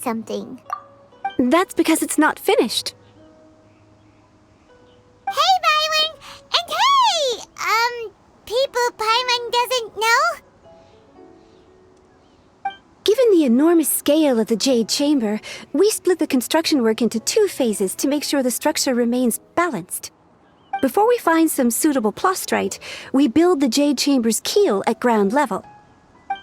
something. That's because it's not finished. Hey, Byron! And hey! People Paimon doesn't know? Given the enormous scale of the Jade Chamber, we split the construction work into 2 phases to make sure the structure remains balanced. Before we find some suitable plastrite, we build the Jade Chamber's keel at ground level.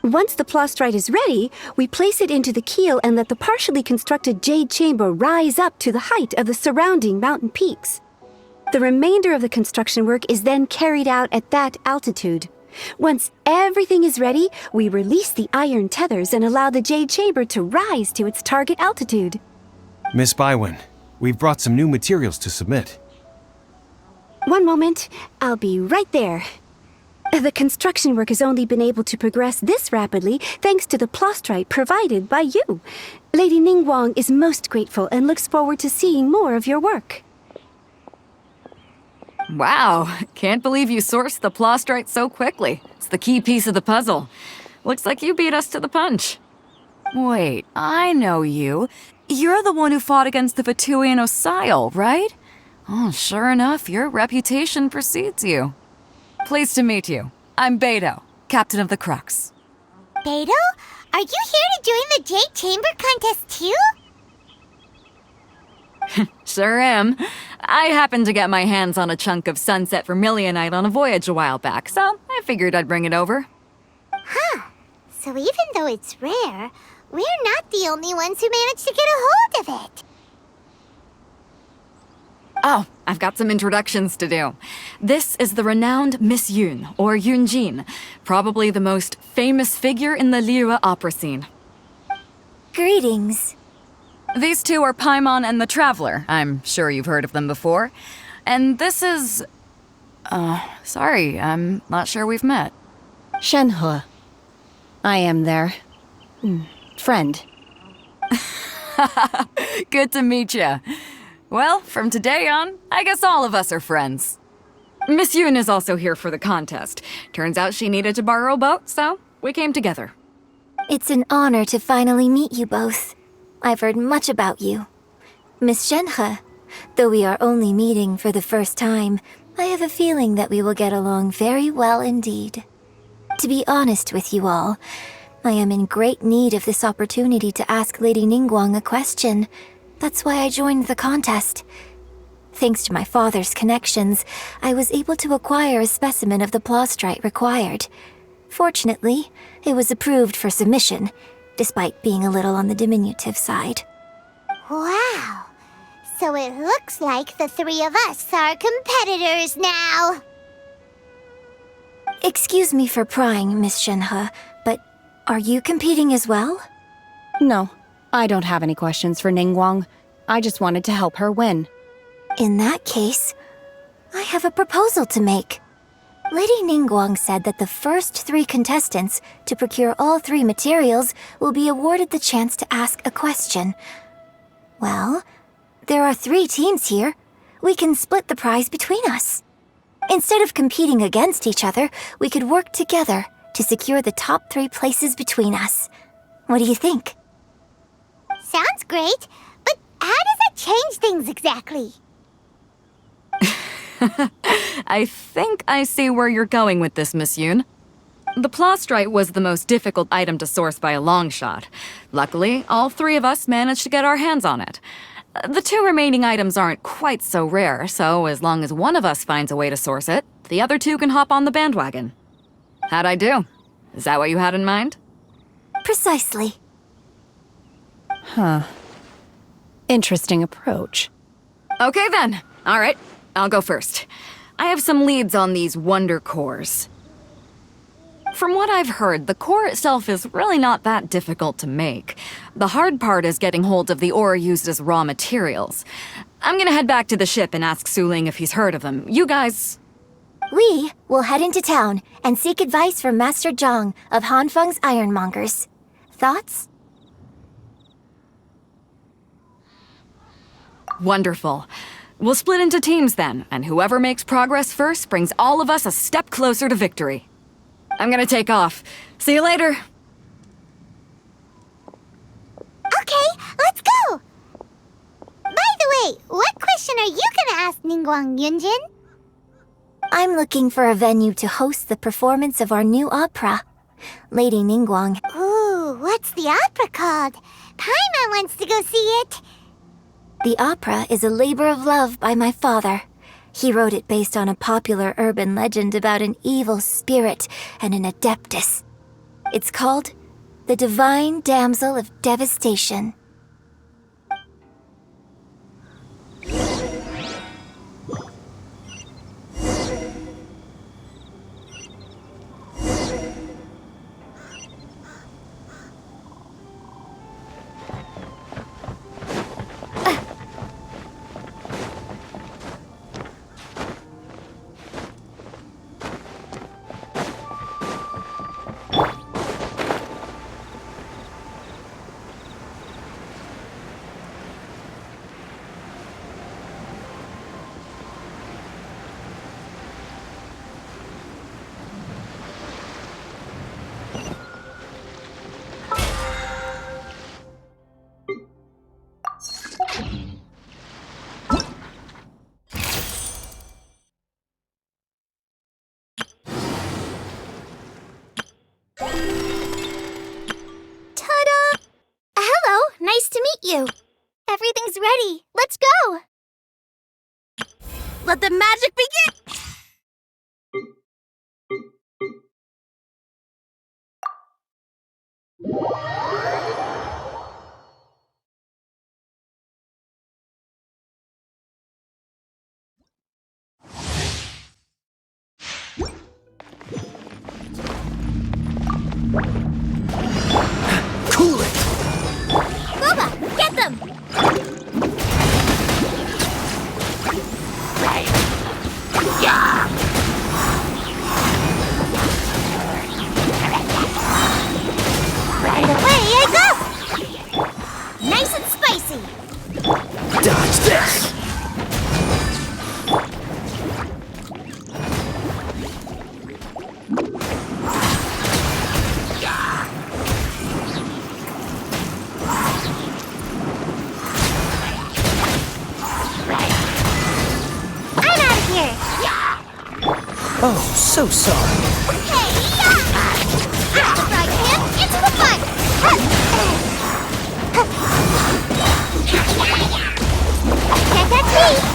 Once the plastrite is ready, we place it into the keel and let the partially constructed Jade Chamber rise up to the height of the surrounding mountain peaks. The remainder of the construction work is then carried out at that altitude. Once everything is ready, we release the iron tethers and allow the Jade Chamber to rise to its target altitude. Miss Bywin, we've brought some new materials to submit. One moment, I'll be right there. The construction work has only been able to progress this rapidly thanks to the plastrite provided by you. Lady Ningguang is most grateful and looks forward to seeing more of your work. Wow, can't believe you sourced the plastrite so quickly. It's the key piece of the puzzle. Looks like you beat us to the punch. Wait, I know you. You're the one who fought against the Fatuian Osile, right? Oh, sure enough, your reputation precedes you. Pleased to meet you. I'm Beto, captain of the Crux. Beto? Are you here to join the Jade Chamber contest too? Sure am. I happened to get my hands on a chunk of sunset vermilionite on a voyage a while back, so I figured I'd bring it over. Huh. So even though it's rare, we're not the only ones who managed to get a hold of it. Oh, I've got some introductions to do. This is the renowned Miss Yun, or Yunjin, probably the most famous figure in the Liyue opera scene. Greetings. These two are Paimon and the Traveler. I'm sure you've heard of them before. And this is... sorry, I'm not sure we've met. Shenhe. I am their... friend. Good to meet you. Well, from today on, I guess all of us are friends. Miss Yun is also here for the contest. Turns out she needed to borrow a boat, so we came together. It's an honor to finally meet you both. I've heard much about you. Miss Shenhe, though we are only meeting for the first time, I have a feeling that we will get along very well indeed. To be honest with you all, I am in great need of this opportunity to ask Lady Ningguang a question. That's why I joined the contest. Thanks to my father's connections, I was able to acquire a specimen of the plastrite required. Fortunately, it was approved for submission, despite being a little on the diminutive side. Wow! So it looks like the 3 of us are competitors now! Excuse me for prying, Miss Shenhe, but are you competing as well? No, I don't have any questions for Ningguang. I just wanted to help her win. In that case, I have a proposal to make. Lady Ningguang said that the first 3 contestants to procure all 3 materials will be awarded the chance to ask a question. Well, there are 3 teams here. We can split the prize between us. Instead of competing against each other, we could work together to secure the top 3 places between us. What do you think? Sounds great, but how does that change things exactly? I think I see where you're going with this, Miss Yun. The plastrite was the most difficult item to source by a long shot. Luckily, all 3 of us managed to get our hands on it. The 2 remaining items aren't quite so rare, so as long as one of us finds a way to source it, the other 2 can hop on the bandwagon. How'd I do? Is that what you had in mind? Precisely. Huh. Interesting approach. Okay then. All right, I'll go first. I have some leads on these wonder cores. From what I've heard, the core itself is really not that difficult to make. The hard part is getting hold of the ore used as raw materials. I'm gonna head back to the ship and ask Suling if he's heard of them. You guys... We will head into town and seek advice from Master Zhang of Hanfeng's Ironmongers. Thoughts? Wonderful. We'll split into teams then, and whoever makes progress first brings all of us a step closer to victory. I'm gonna take off. See you later. Okay, Hey, what question are you gonna ask Ningguang, Yunjin? I'm looking for a venue to host the performance of our new opera. Lady Ningguang, Ooh, what's the opera called? Paimon wants to go see it. the opera is a labor of love by my father. He wrote it based on a popular urban legend about an evil spirit and an adeptus. It's called The Divine Damsel of Devastation. Ta-da! Hello, nice to meet you. Everything's ready. Let's go. Let the magic begin. Cool it! Boba, get them! And away I go! Nice and spicy! Dodge this! I'm out of here! Oh, so sorry. Hey, yeah! Out the frying pan, into the fun! Can't catch me!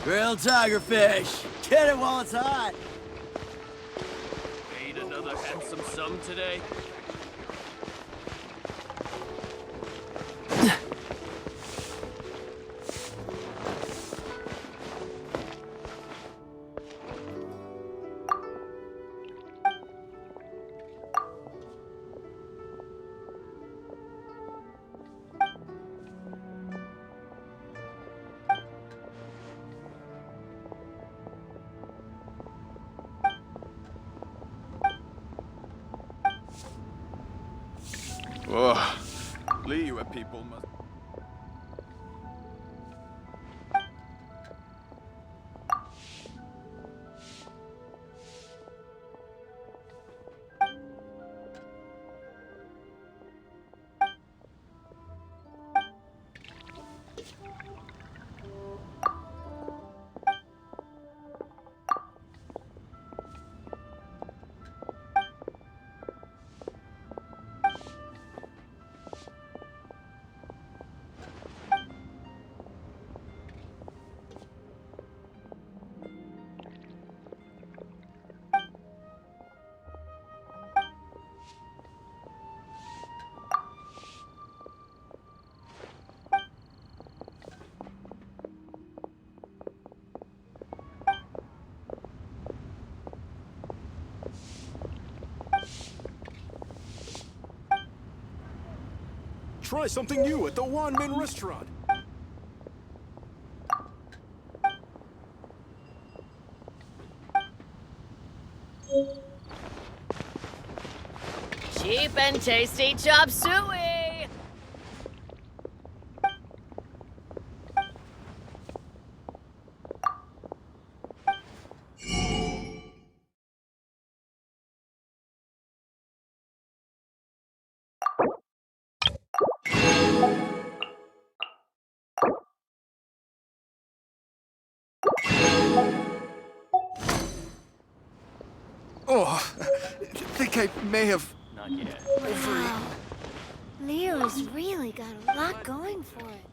Grilled tiger fish. Get it while it's hot. Made another handsome sum today. Oh, Liyue people must. Try something new at the Wanmin restaurant. Cheap and tasty chop suey! Oh, I think I may have. Not yet. Wow. Leo's really got a lot going for it.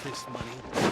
this money.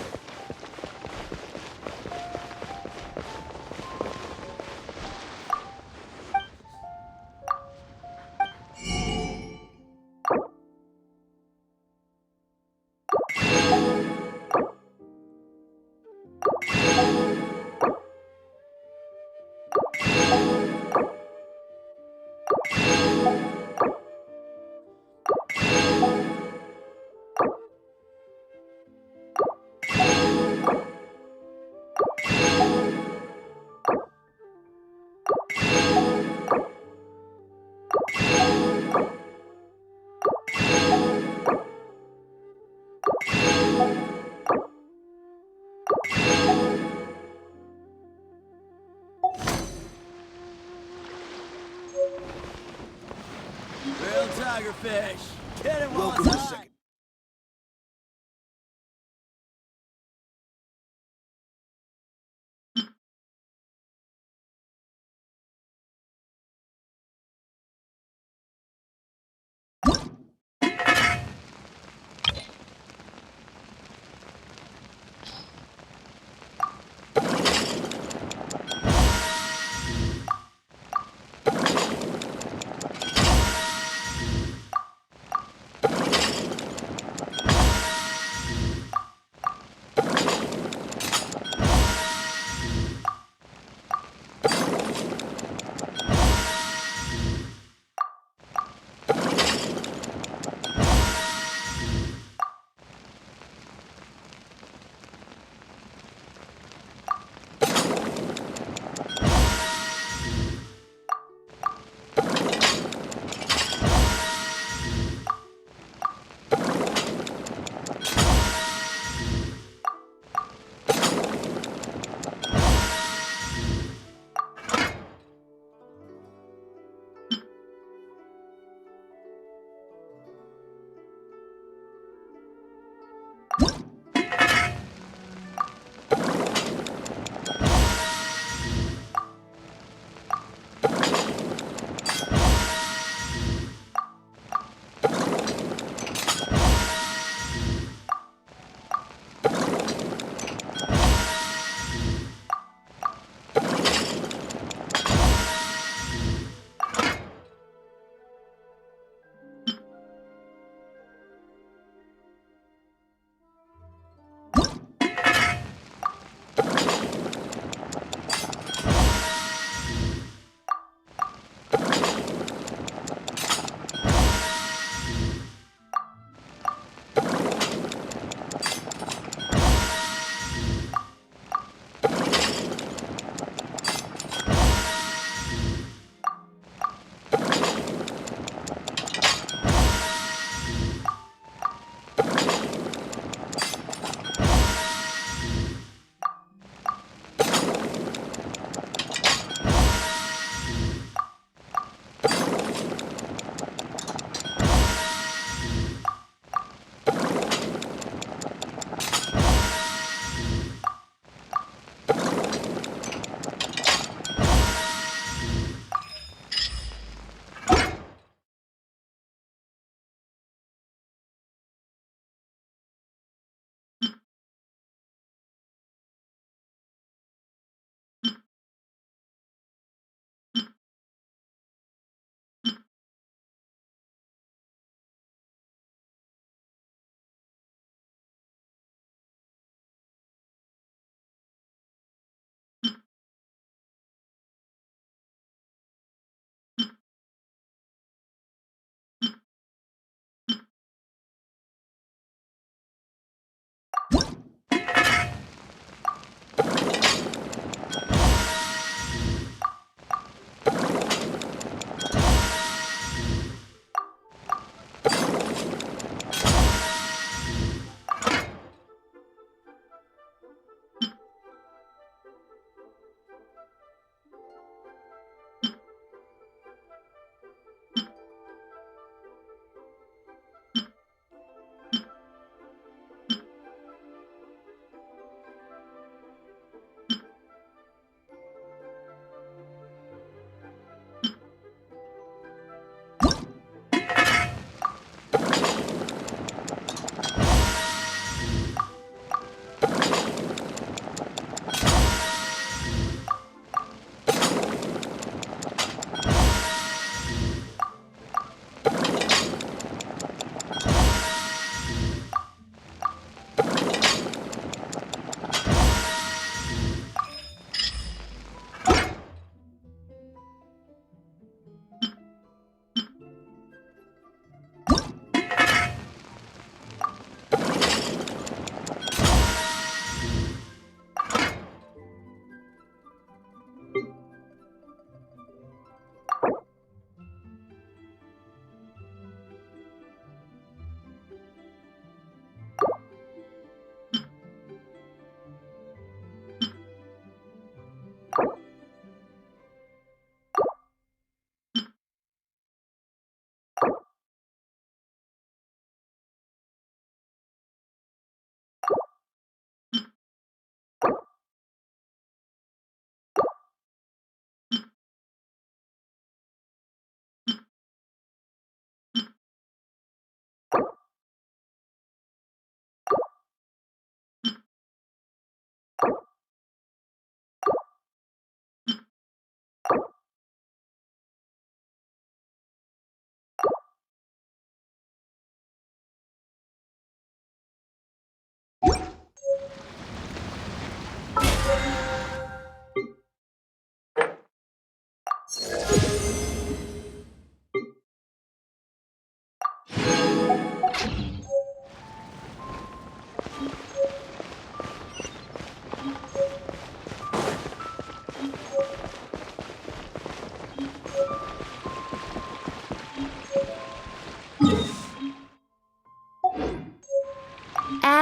Real tiger fish. Get it while it's hot.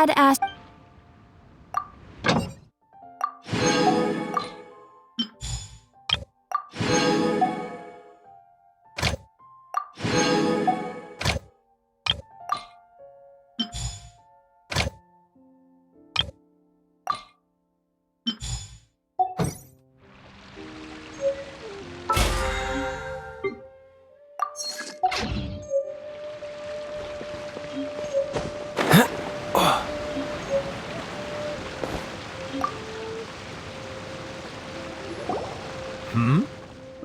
had asked...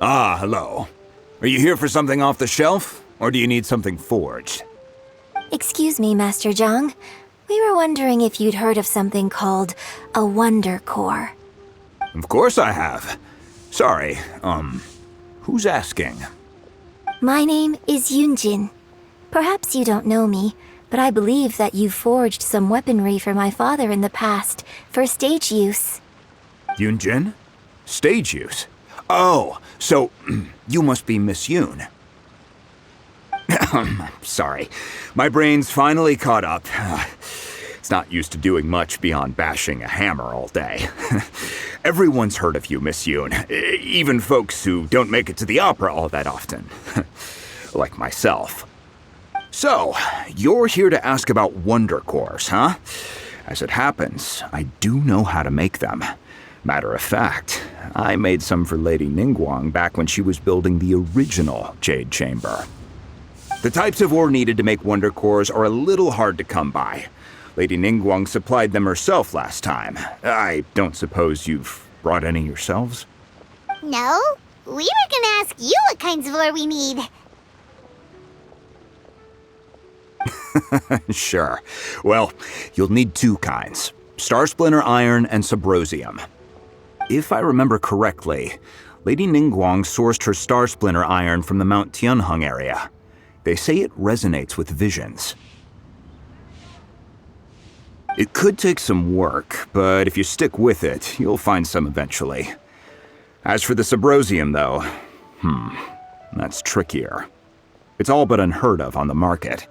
Ah, hello. Are you here for something off the shelf, or do you need something forged? Excuse me, Master Zhang. We were wondering if you'd heard of something called a Wonder Core. Of course I have. Sorry, who's asking? My name is Yunjin. Perhaps you don't know me, but I believe that you forged some weaponry for my father in the past, for stage use. Yunjin? Stage use? Oh, so you must be Miss Yoon. Sorry, my brain's finally caught up. It's not used to doing much beyond bashing a hammer all day. Everyone's heard of you, Miss Yoon, even folks who don't make it to the opera all that often. Like myself. So, you're here to ask about Wonder Cores, huh? As it happens, I do know how to make them. Matter of fact, I made some for Lady Ningguang back when she was building the original Jade Chamber. The types of ore needed to make Wonder Cores are a little hard to come by. Lady Ningguang supplied them herself last time. I don't suppose you've brought any yourselves? No, we were gonna ask you what kinds of ore we need. Sure. Well, you'll need two kinds. Star Splinter Iron and Subrosium. If I remember correctly, Lady Ningguang sourced her Star Splinter Iron from the Mount Tianheng area. They say it resonates with visions. It could take some work, but if you stick with it, you'll find some eventually. As for the Subrosium, though, that's trickier. It's all but unheard of on the market.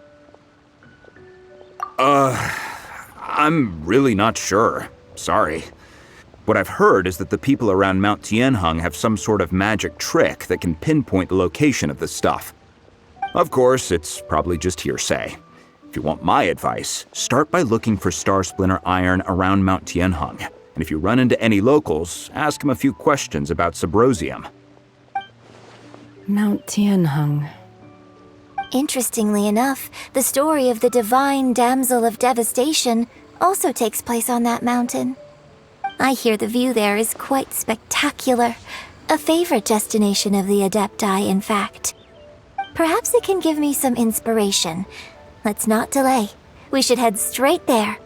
I'm really not sure. Sorry. What I've heard is that the people around Mount Tianheng have some sort of magic trick that can pinpoint the location of the stuff. Of course, it's probably just hearsay. If you want my advice, start by looking for Star Splinter Iron around Mount Tianheng. And if you run into any locals, ask them a few questions about Subrosium. Mount Tianheng. Interestingly enough, the story of the divine damsel of devastation also takes place on that mountain. I hear the view there is quite spectacular. A favorite destination of the Adepti, in fact. Perhaps it can give me some inspiration. Let's not delay. We should head straight there.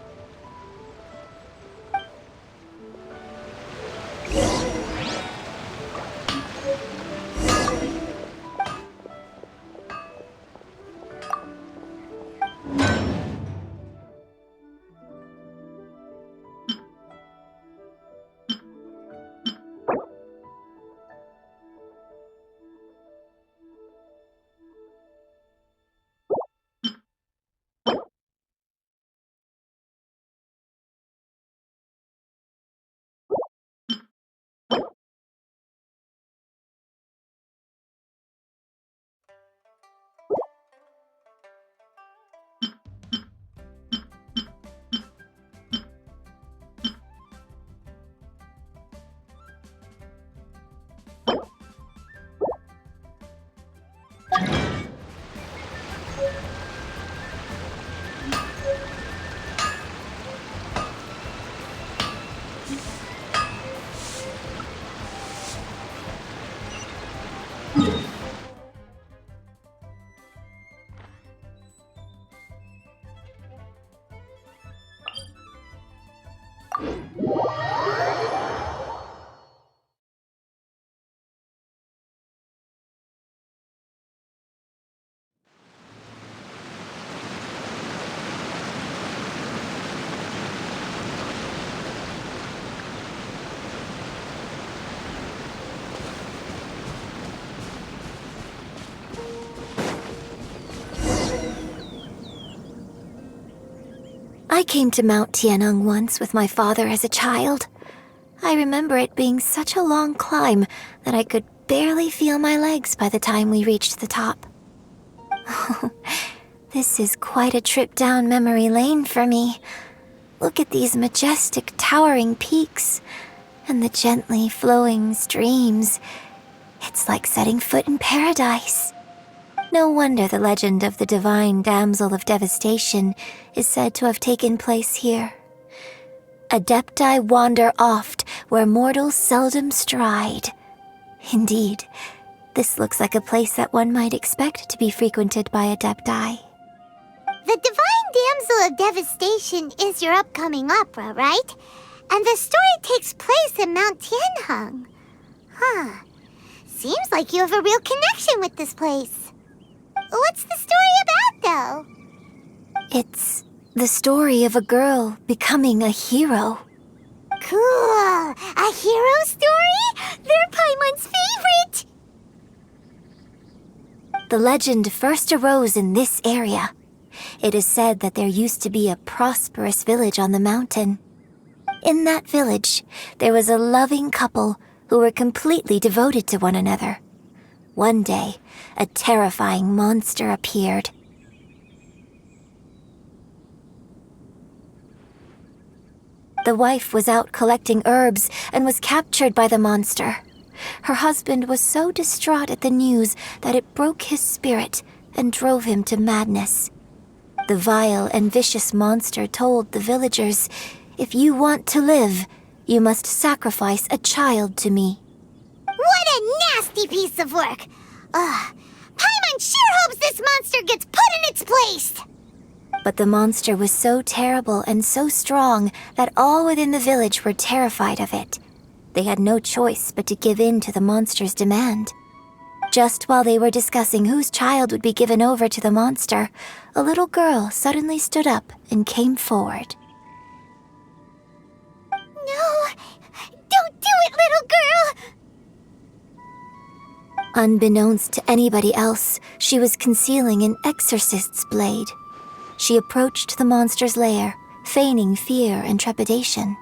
I I came to Mount Tianeng once with my father as a child. I remember it being such a long climb that I could barely feel my legs by the time we reached the top. This is quite a trip down memory lane for me. Look at these majestic, towering peaks and the gently flowing streams. It's like setting foot in paradise. No wonder the legend of the divine damsel of devastation is said to have taken place here. Adepti wander oft where mortals seldom stride. Indeed, this looks like a place that one might expect to be frequented by Adepti. The Divine Damsel of Devastation is your upcoming opera, right? And the story takes place in Mount Tianheng. Huh. Seems like you have a real connection with this place. What's the story about, though? It's the story of a girl becoming a hero. Cool! A hero story? They're Paimon's favorite! The legend first arose in this area. It is said that there used to be a prosperous village on the mountain. In that village, there was a loving couple who were completely devoted to one another. One day, a terrifying monster appeared. The wife was out collecting herbs and was captured by the monster. Her husband was so distraught at the news that it broke his spirit and drove him to madness. The vile and vicious monster told the villagers, "If you want to live, you must sacrifice a child to me." What a nasty piece of work! Ugh. Paimon sure hopes this monster gets put in its place! But the monster was so terrible and so strong that all within the village were terrified of it. They had no choice but to give in to the monster's demand. Just while they were discussing whose child would be given over to the monster, a little girl suddenly stood up and came forward. No! Don't do it, little girl! Unbeknownst to anybody else, she was concealing an exorcist's blade. She approached the monster's lair, feigning fear and trepidation.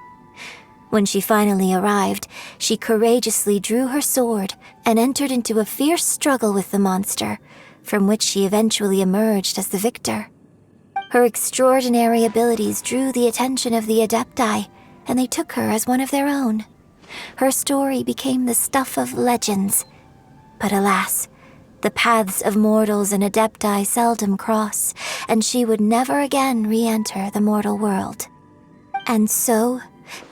When she finally arrived, she courageously drew her sword and entered into a fierce struggle with the monster, from which she eventually emerged as the victor. Her extraordinary abilities drew the attention of the Adepti, and they took her as one of their own. Her story became the stuff of legends. But alas, the paths of mortals and Adepti seldom cross, and she would never again re-enter the mortal world. And so,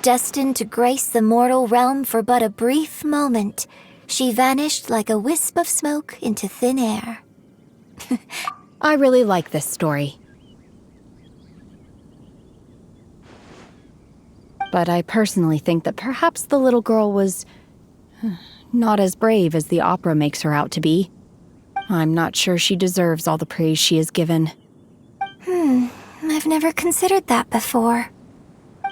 destined to grace the mortal realm for but a brief moment, she vanished like a wisp of smoke into thin air. I really like this story. But I personally think that perhaps the little girl was not as brave as the opera makes her out to be. I'm not sure she deserves all the praise she is given. I've never considered that before.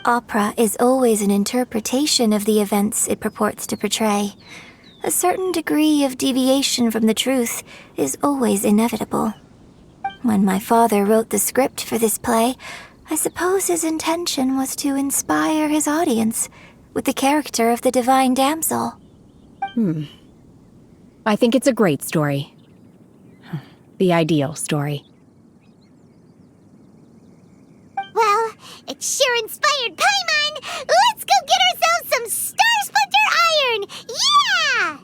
Opera is always an interpretation of the events it purports to portray. A certain degree of deviation from the truth is always inevitable. When my father wrote the script for this play, I suppose his intention was to inspire his audience with the character of the divine damsel. I think it's a great story. The ideal story. Well, it sure inspired Paimon! Let's go get ourselves some Star Splinter Iron! Yeah!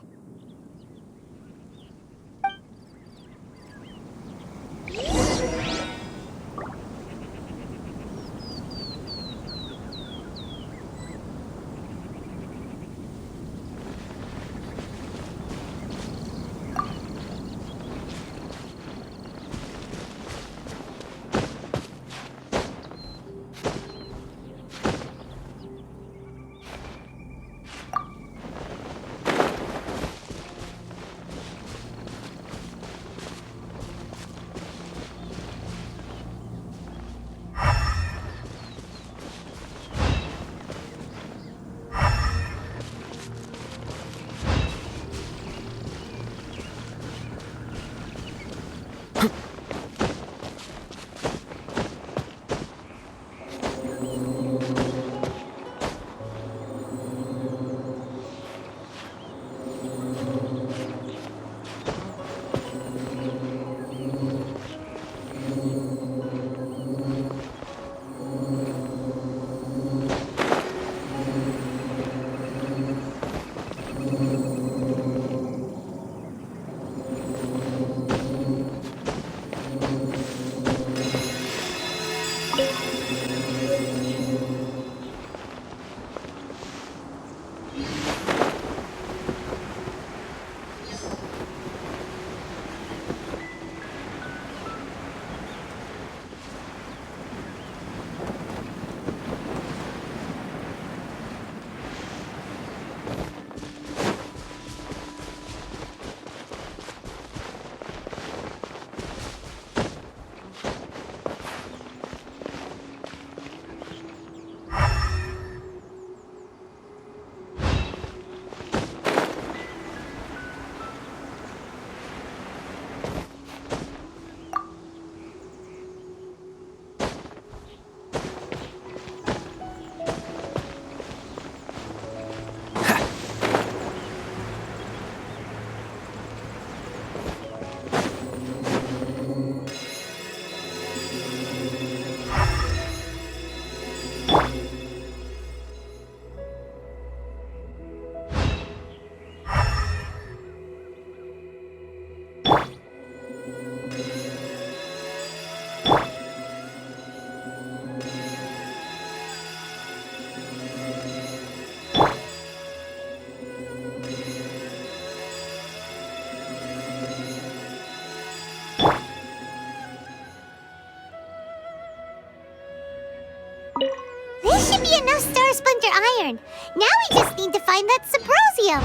be enough star splinter iron. Now we just need to find that Subrosium.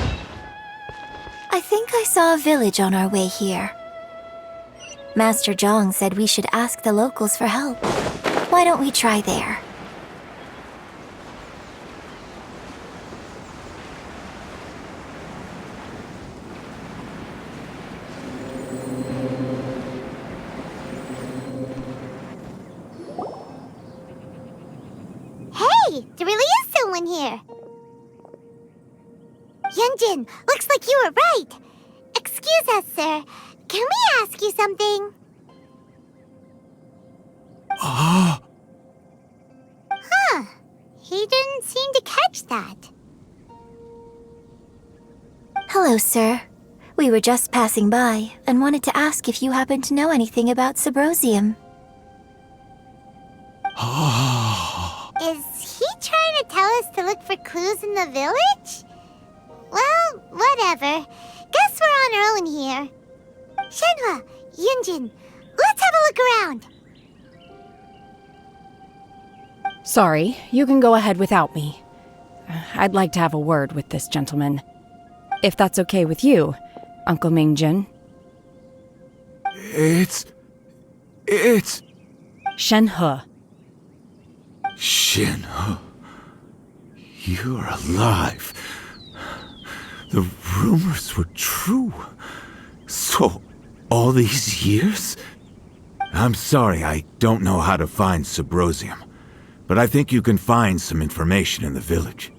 I think I saw a village on our way here. Master Zhang said we should ask the locals for help. Why don't we try there? Hey, there really is someone here. Yunjin, looks like you were right. Excuse us, sir. Can we ask you something? Huh. He didn't seem to catch that. Hello, sir. We were just passing by and wanted to ask if you happen to know anything about Subrosium. Is he trying to tell us to look for clues in the village? Well, whatever. Guess we're on our own here. Shenhua, Yunjin, let's have a look around. Sorry, you can go ahead without me. I'd like to have a word with this gentleman. If that's okay with you, Uncle Mingjin. It's... Shenhe. Shenhe. You're alive. The rumors were true. So, all these years? I'm sorry, I don't know how to find Subrosium, but I think you can find some information in the village.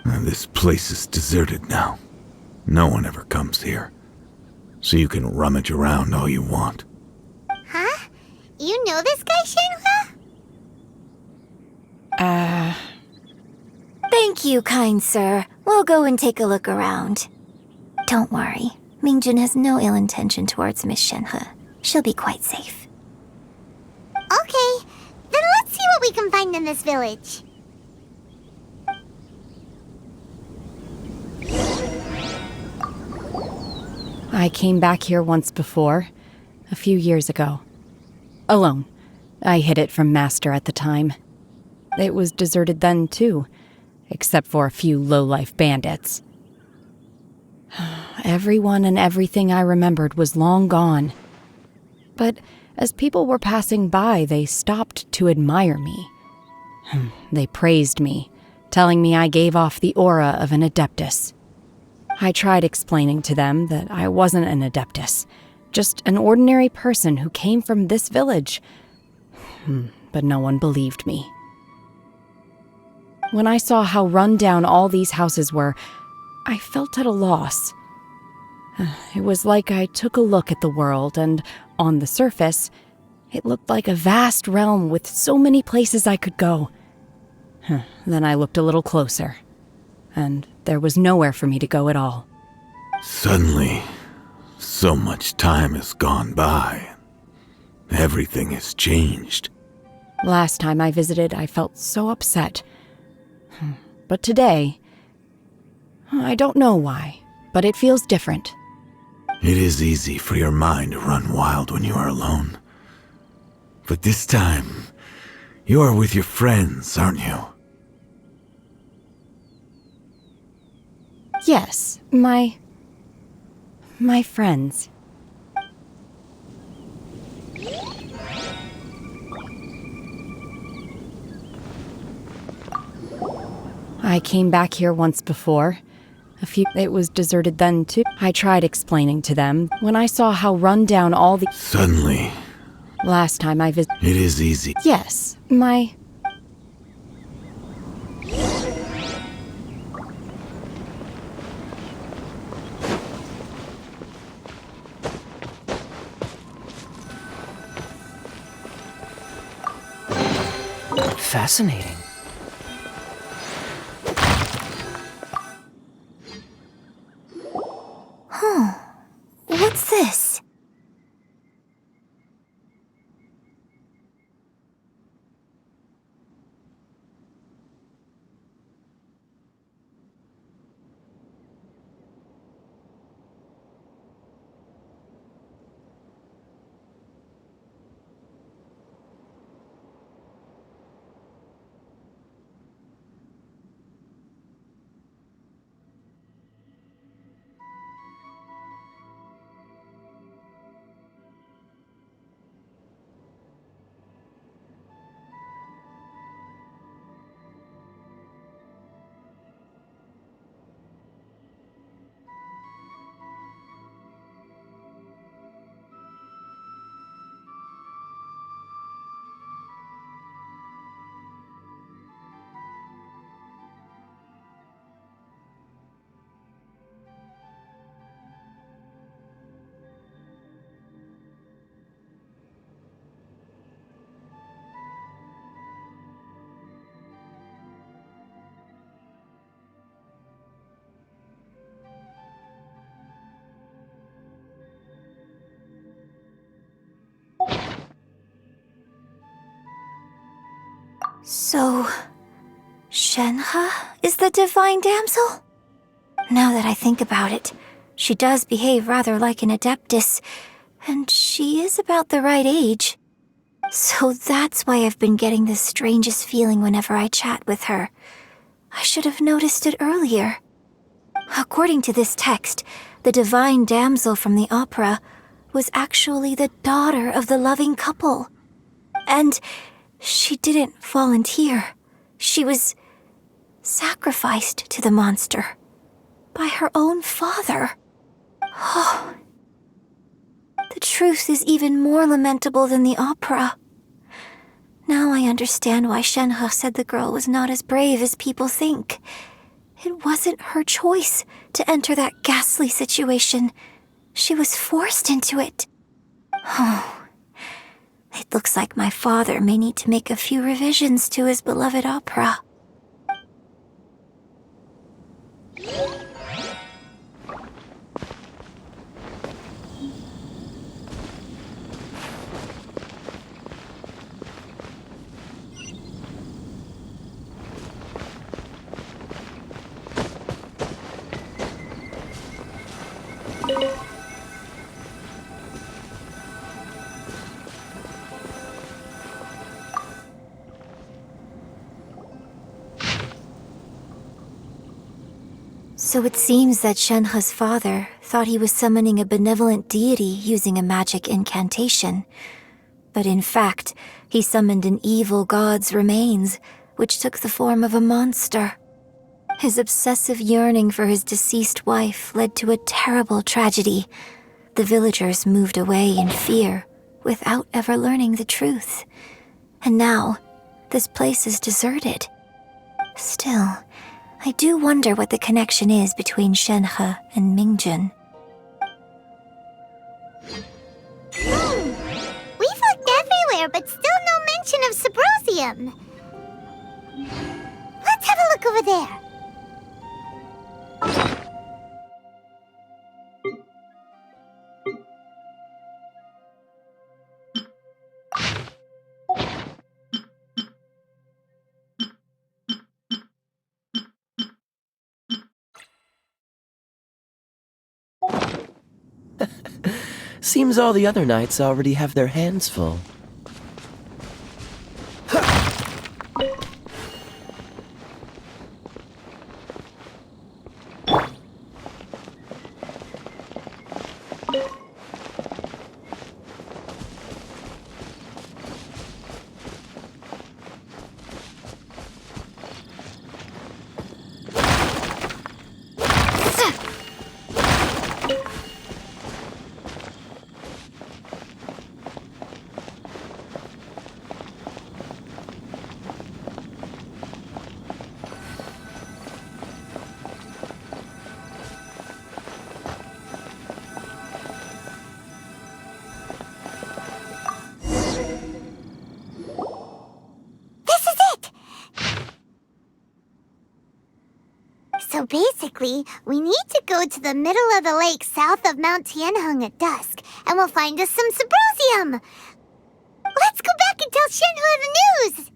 And this place is deserted now. No one ever comes here. So you can rummage around all you want. Huh? You know this guy, Shenhua? Thank you, kind sir. We'll go and take a look around. Don't worry. Mingjin has no ill intention towards Miss Shenhe. She'll be quite safe. Okay, then let's see what we can find in this village. I came back here once before, a few years ago. Alone. I hid it from Master at the time. It was deserted then, too, except for a few low-life bandits. Everyone and everything I remembered was long gone. But as people were passing by, they stopped to admire me. They praised me, telling me I gave off the aura of an adeptus. I tried explaining to them that I wasn't an adeptus, just an ordinary person who came from this village. But no one believed me. When I saw how run down all these houses were, I felt at a loss. It was like I took a look at the world, and on the surface, it looked like a vast realm with so many places I could go. Then I looked a little closer, and there was nowhere for me to go at all. Suddenly, so much time has gone by. Everything has changed. Last time I visited, I felt so upset. But today, I don't know why, but it feels different. It is easy for your mind to run wild when you are alone. But this time, you are with your friends, aren't you? Yes, my friends. I came back here once before. It was deserted then, too. I tried explaining to them when I saw how run down all the... Suddenly... Last time I visited... It is easy. Yes, Fascinating. What's this? So, Shenhe is the divine damsel? Now that I think about it, she does behave rather like an adeptus, and she is about the right age. So that's why I've been getting the strangest feeling whenever I chat with her. I should have noticed it earlier. According to this text, the divine damsel from the opera was actually the daughter of the loving couple. And she didn't volunteer. She was sacrificed to the monster by her own father. Oh. The truth is even more lamentable than the opera. Now I understand why Shenhe said the girl was not as brave as people think. It wasn't her choice to enter that ghastly situation. She was forced into it. Oh, it looks like my father may need to make a few revisions to his beloved opera. So it seems that Shenhe's father thought he was summoning a benevolent deity using a magic incantation. But in fact, he summoned an evil god's remains, which took the form of a monster. His obsessive yearning for his deceased wife led to a terrible tragedy. The villagers moved away in fear, without ever learning the truth. And now, this place is deserted. Still, I do wonder what the connection is between Shenhe and Mingjun. We've looked everywhere, but still no mention of Symposium. Let's have a look over there. Seems all the other knights already have their hands full. So basically, we need to go to the middle of the lake south of Mount Tianheng at dusk, and we'll find us some Symposium! Let's go back and tell Shenhe the news!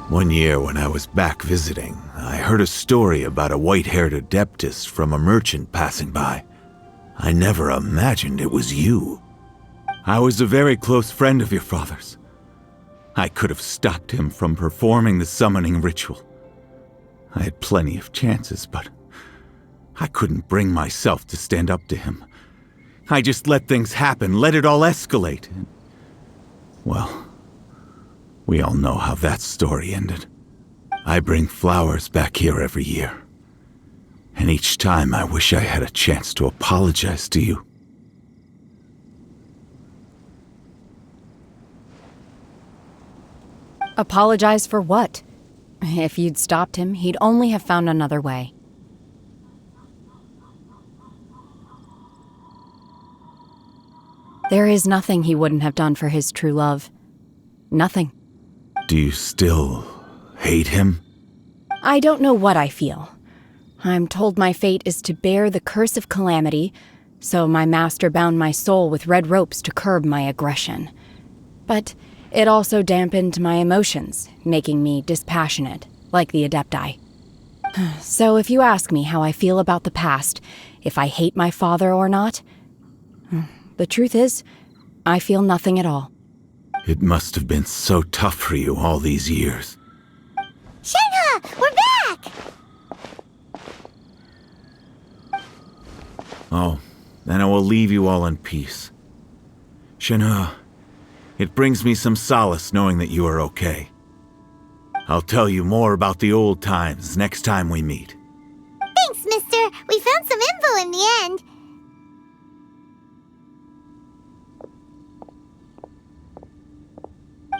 One year when I was back visiting, I heard a story about a white-haired adeptus from a merchant passing by. I never imagined it was you. I was a very close friend of your father's. I could have stopped him from performing the summoning ritual. I had plenty of chances, but I couldn't bring myself to stand up to him. I just let things happen, let it all escalate. Well, we all know how that story ended. I bring flowers back here every year. And each time I wish I had a chance to apologize to you. Apologize for what? If you'd stopped him, he'd only have found another way. There is nothing he wouldn't have done for his true love. Nothing. Do you still hate him? I don't know what I feel. I'm told my fate is to bear the curse of calamity, so my master bound my soul with red ropes to curb my aggression. But it also dampened my emotions, making me dispassionate, like the Adepti. So if you ask me how I feel about the past, if I hate my father or not, the truth is, I feel nothing at all. It must have been so tough for you all these years. Shenhe, we're back! Oh, then I will leave you all in peace. Shenhe, it brings me some solace knowing that you are okay. I'll tell you more about the old times next time we meet. Thanks, mister. We found some info in the end.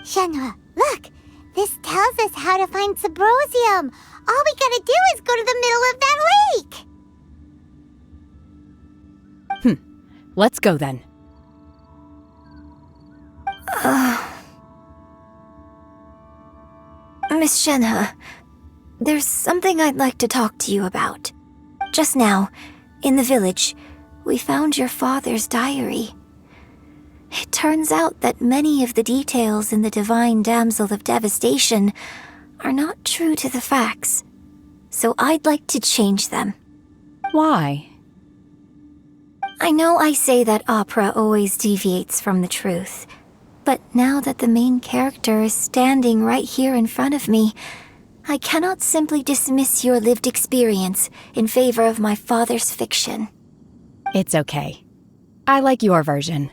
Shenhe, look! This tells us how to find Sybrosium. All we gotta do is go to the middle of that lake! Let's go then. Miss Shenhe, there's something I'd like to talk to you about. Just now, in the village, we found your father's diary. It turns out that many of the details in the Divine Damsel of Devastation are not true to the facts, so I'd like to change them. Why? I know I say that opera always deviates from the truth, but now that the main character is standing right here in front of me, I cannot simply dismiss your lived experience in favor of my father's fiction. It's okay. I like your version.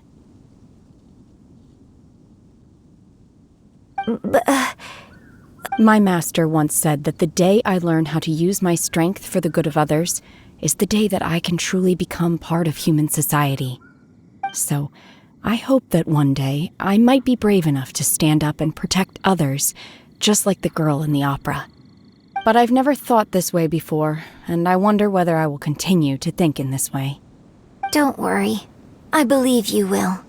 My master once said that the day I learn how to use my strength for the good of others is the day that I can truly become part of human society. So, I hope that one day I might be brave enough to stand up and protect others, just like the girl in the opera. But I've never thought this way before, and I wonder whether I will continue to think in this way. Don't worry. I believe you will.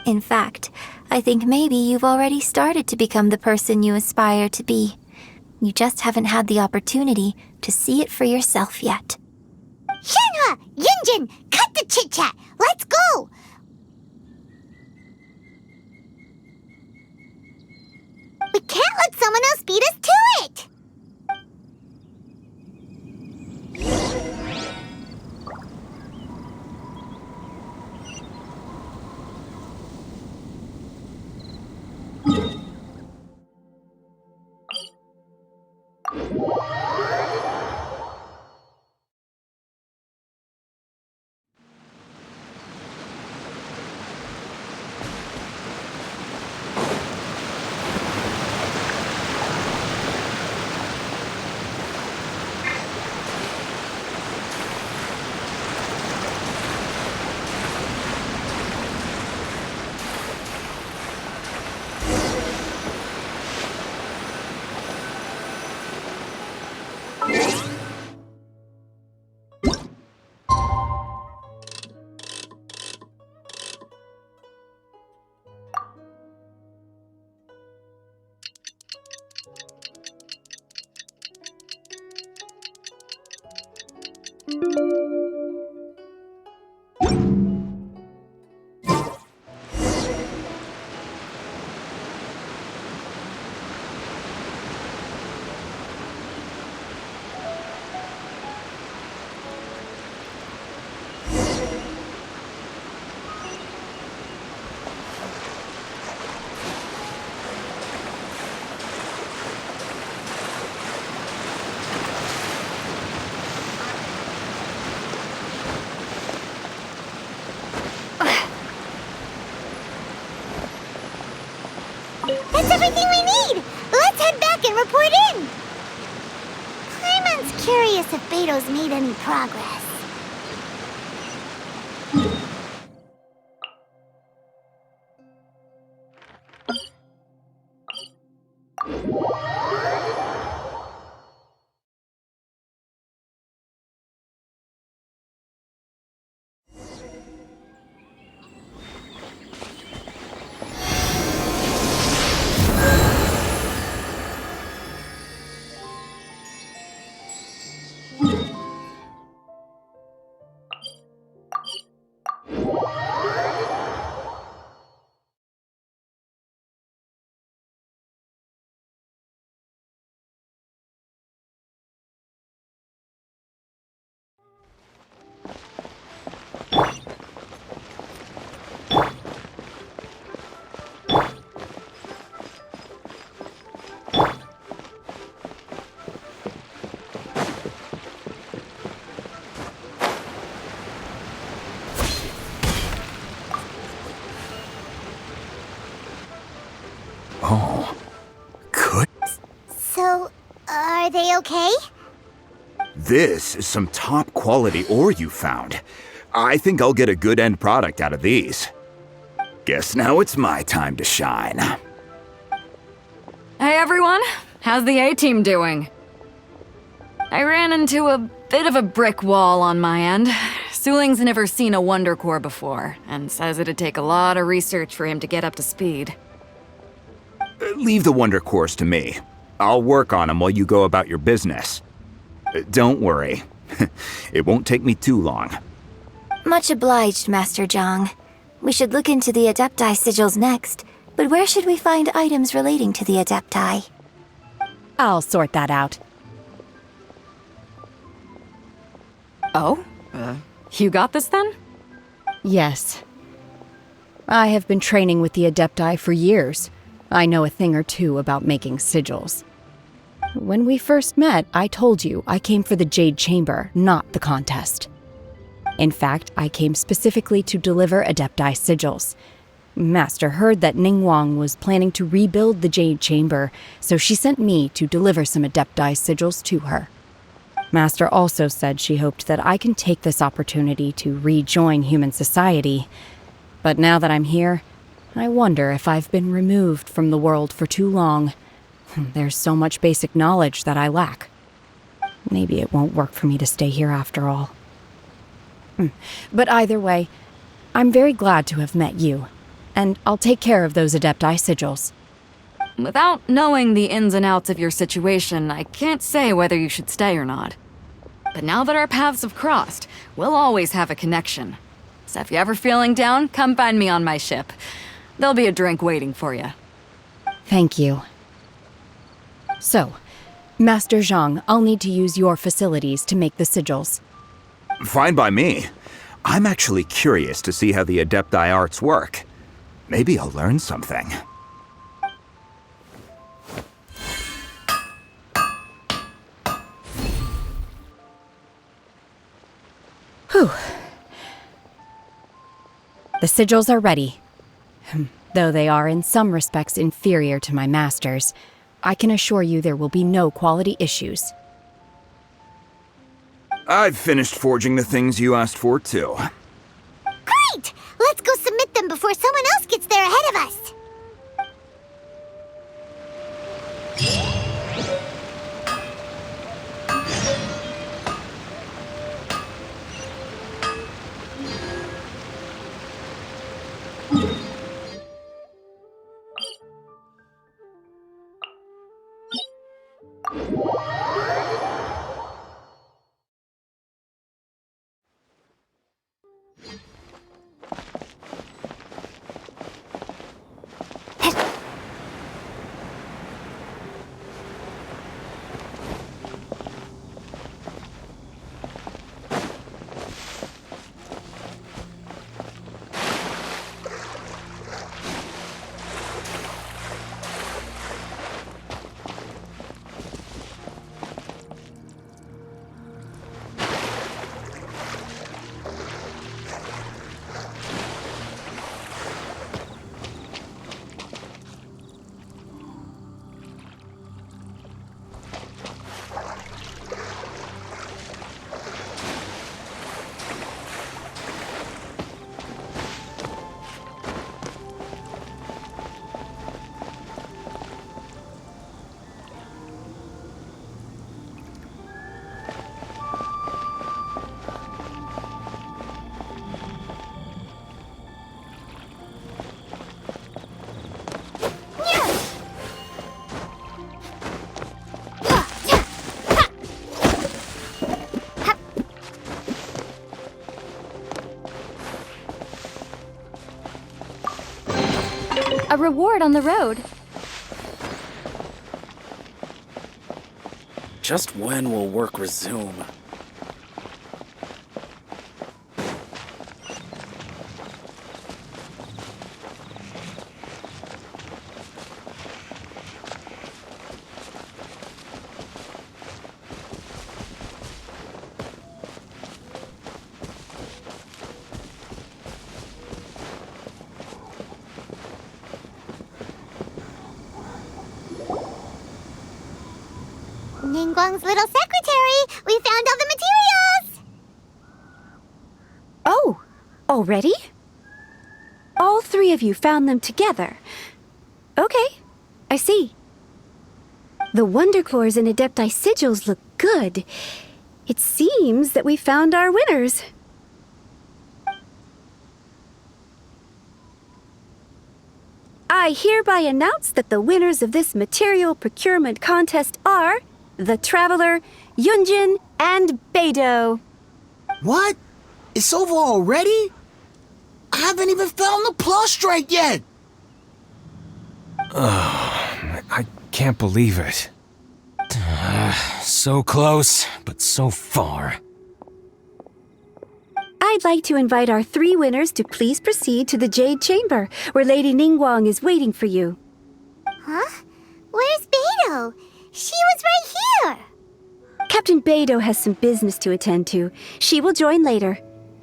In fact, I think maybe you've already started to become the person you aspire to be. You just haven't had the opportunity to see it for yourself yet. Shenhe! Yunjin! Cut the chit-chat! Let's go! We can't let someone else beat us to it! That's everything we need! Let's head back and report in! Paimon's curious if Beto's made any progress. Oh, good. So, are they okay? This is some top quality ore you found. I think I'll get a good end product out of these. Guess now it's my time to shine. Hey everyone, how's the A-team doing? I ran into a bit of a brick wall on my end. Suling's never seen a Wonder Core before, and says it'd take a lot of research for him to get up to speed. Leave the Wonder Cores to me. I'll work on them while you go about your business. Don't worry. It won't take me too long. Much obliged, Master Zhang. We should look into the Adepti sigils next, but where should we find items relating to the Adepti? I'll sort that out. Oh? You got this then? Yes. I have been training with the Adepti for years. I know a thing or two about making sigils. When we first met, I told you I came for the Jade Chamber, not the contest. In fact, I came specifically to deliver Adepti sigils. Master heard that Ningguang was planning to rebuild the Jade Chamber, so she sent me to deliver some Adepti sigils to her. Master also said she hoped that I can take this opportunity to rejoin human society. But now that I'm here, I wonder if I've been removed from the world for too long. There's so much basic knowledge that I lack. Maybe it won't work for me to stay here after all. But either way, I'm very glad to have met you, and I'll take care of those Adepti sigils. Without knowing the ins and outs of your situation, I can't say whether you should stay or not. But now that our paths have crossed, we'll always have a connection. So if you're ever feeling down, come find me on my ship. There'll be a drink waiting for you. Thank you. So, Master Zhang, I'll need to use your facilities to make the sigils. Fine by me. I'm actually curious to see how the Adepti arts work. Maybe I'll learn something. Whew. The sigils are ready. Though they are in some respects inferior to my master's, I can assure you there will be no quality issues. I've finished forging the things you asked for, too. Great! Let's go submit them before someone else gets there ahead of us! A reward on the road. Just when will work resume? Ningguang's little secretary! We found all the materials! Oh, already? All three of you found them together. Okay, I see. The Wonder Cores and Adepti sigils look good. It seems that we found our winners. I hereby announce that the winners of this material procurement contest are the Traveler, Yunjin, and Beidou. What? It's over already? I haven't even found the plus strike yet! I can't believe it. So close, but so far. I'd like to invite our three winners to please proceed to the Jade Chamber, where Lady Ningguang is waiting for you. Huh? Where's Beidou? She was right here! Captain Beidou has some business to attend to. She will join later.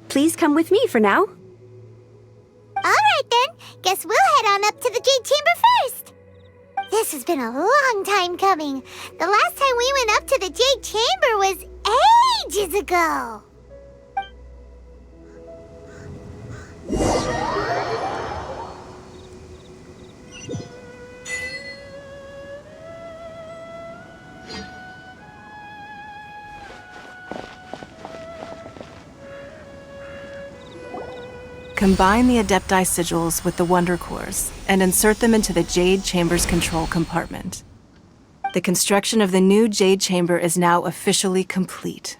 Please come with me for now. Alright then, guess we'll head on up to the Jade Chamber first! This has been a long time coming. The last time we went up to the Jade Chamber was ages ago. Combine the Adepti sigils with the Wonder Cores and insert them into the Jade Chamber's control compartment. The construction of the new Jade Chamber is now officially complete.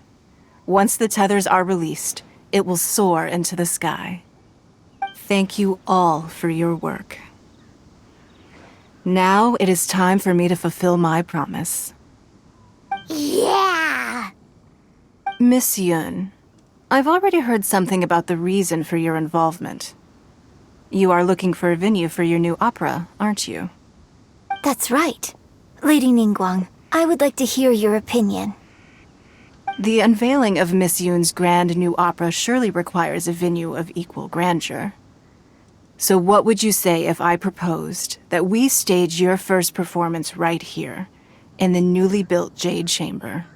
Once the tethers are released, it will soar into the sky. Thank you all for your work. Now it is time for me to fulfill my promise. Yeah! Miss Yun, I've already heard something about the reason for your involvement. You are looking for a venue for your new opera, aren't you? That's right. Lady Ningguang, I would like to hear your opinion. The unveiling of Miss Yun's grand new opera surely requires a venue of equal grandeur. So what would you say if I proposed that we stage your first performance right here, in the newly built Jade Chamber?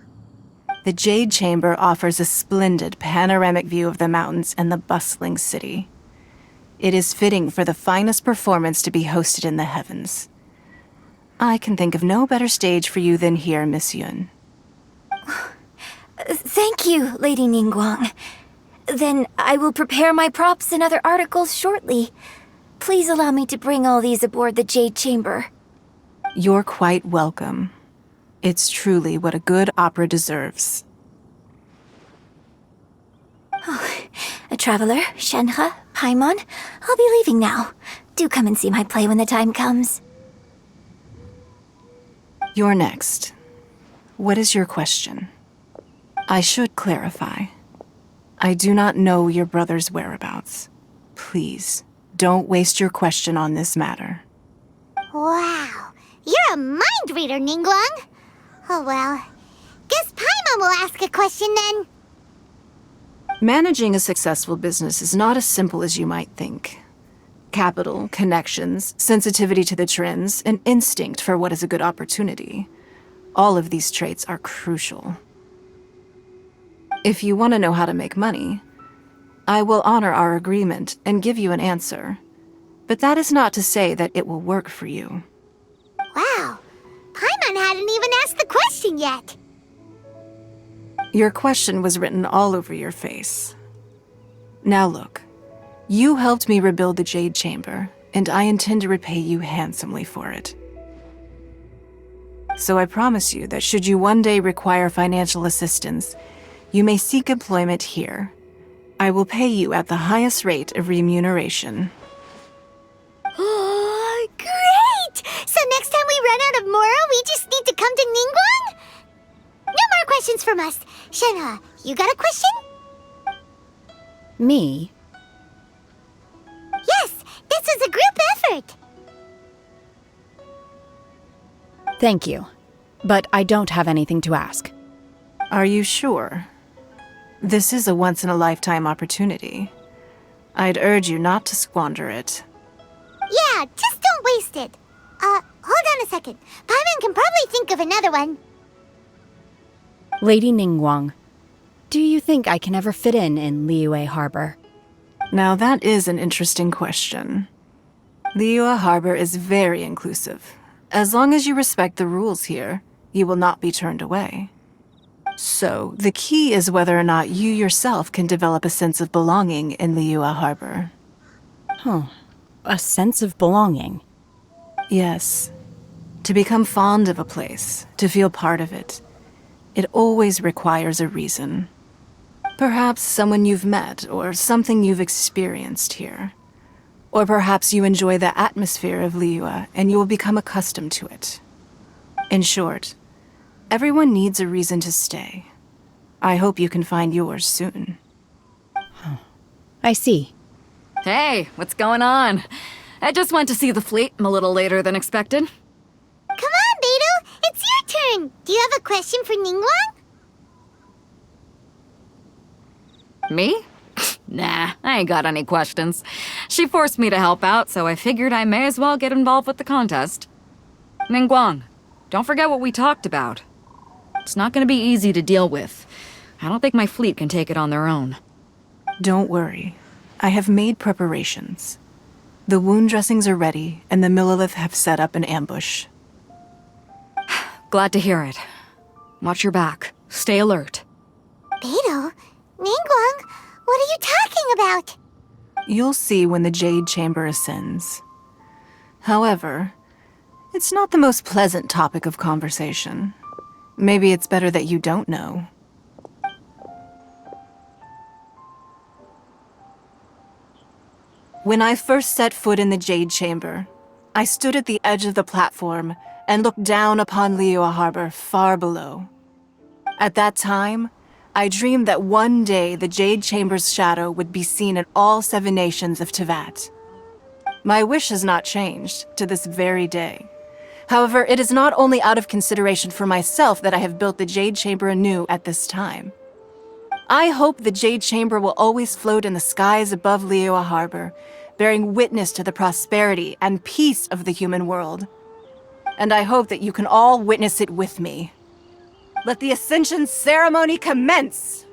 The Jade Chamber offers a splendid panoramic view of the mountains and the bustling city. It is fitting for the finest performance to be hosted in the heavens. I can think of no better stage for you than here, Miss Yun. Thank you, Lady Ningguang. Then I will prepare my props and other articles shortly. Please allow me to bring all these aboard the Jade Chamber. You're quite welcome. It's truly what a good opera deserves. A traveler, Shenhe, Paimon, I'll be leaving now. Do come and see my play when the time comes. You're next. What is your question? I should clarify. I do not know your brother's whereabouts. Please, don't waste your question on this matter. Wow, you're a mind reader, Ningguang. Oh well, guess Paimon will ask a question then. Managing a successful business is not as simple as you might think. Capital, connections, sensitivity to the trends, and instinct for what is a good opportunity. All of these traits are crucial. If you want to know how to make money, I will honor our agreement and give you an answer. But that is not to say that it will work for you. Wow, Paimon hadn't even asked the question yet. Your question was written all over your face. Now look, you helped me rebuild the Jade Chamber, and I intend to repay you handsomely for it. So I promise you that should you one day require financial assistance, you may seek employment here. I will pay you at the highest rate of remuneration. we run out of Moro, we just need to come to Ningguang? No more questions from us. Shenhe, you got a question? Me? Yes, this is a group effort. Thank you. But I don't have anything to ask. Are you sure? This is a once-in-a-lifetime opportunity. I'd urge you not to squander it. Yeah, just don't waste it. Hold on a second. Paimon can probably think of another one. Lady Ningguang, do you think I can ever fit in Liyue Harbor? Now that is an interesting question. Liyue Harbor is very inclusive. As long as you respect the rules here, you will not be turned away. So, the key is whether or not you yourself can develop a sense of belonging in Liyue Harbor. Huh. A sense of belonging. Yes. To become fond of a place, to feel part of it, it always requires a reason. Perhaps someone you've met, or something you've experienced here. Or perhaps you enjoy the atmosphere of Liyue and you will become accustomed to it. In short, everyone needs a reason to stay. I hope you can find yours soon. I see. Hey, what's going on? I just went to see the fleet a little later than expected. Come on, Beidou! It's your turn! Do you have a question for Ningguang? Me? Nah, I ain't got any questions. She forced me to help out, so I figured I may as well get involved with the contest. Ningguang, don't forget what we talked about. It's not gonna be easy to deal with. I don't think my fleet can take it on their own. Don't worry. I have made preparations. The wound dressings are ready, and the Millelith have set up an ambush. Glad to hear it. Watch your back. Stay alert. Beidou? Ningguang? What are you talking about? You'll see when the Jade Chamber ascends. However, it's not the most pleasant topic of conversation. Maybe it's better that you don't know. When I first set foot in the Jade Chamber, I stood at the edge of the platform and looked down upon Liyue Harbor far below. At that time, I dreamed that one day the Jade Chamber's shadow would be seen in all 7 nations of Teyvat. My wish has not changed to this very day. However, it is not only out of consideration for myself that I have built the Jade Chamber anew at this time. I hope the Jade Chamber will always float in the skies above Liyue Harbor, bearing witness to the prosperity and peace of the human world. And I hope that you can all witness it with me. Let the Ascension ceremony commence!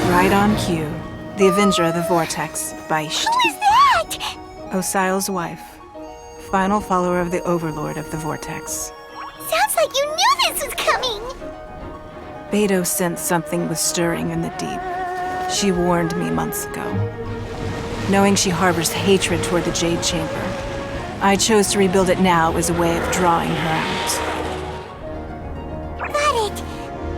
Right on cue. The Avenger of the Vortex, Beisht. Who is that? Osial's wife. Final follower of the Overlord of the Vortex. Sounds like you knew this was coming! Beidou sensed something was stirring in the deep. She warned me months ago. Knowing she harbors hatred toward the Jade Chamber, I chose to rebuild it now as a way of drawing her out. Got it.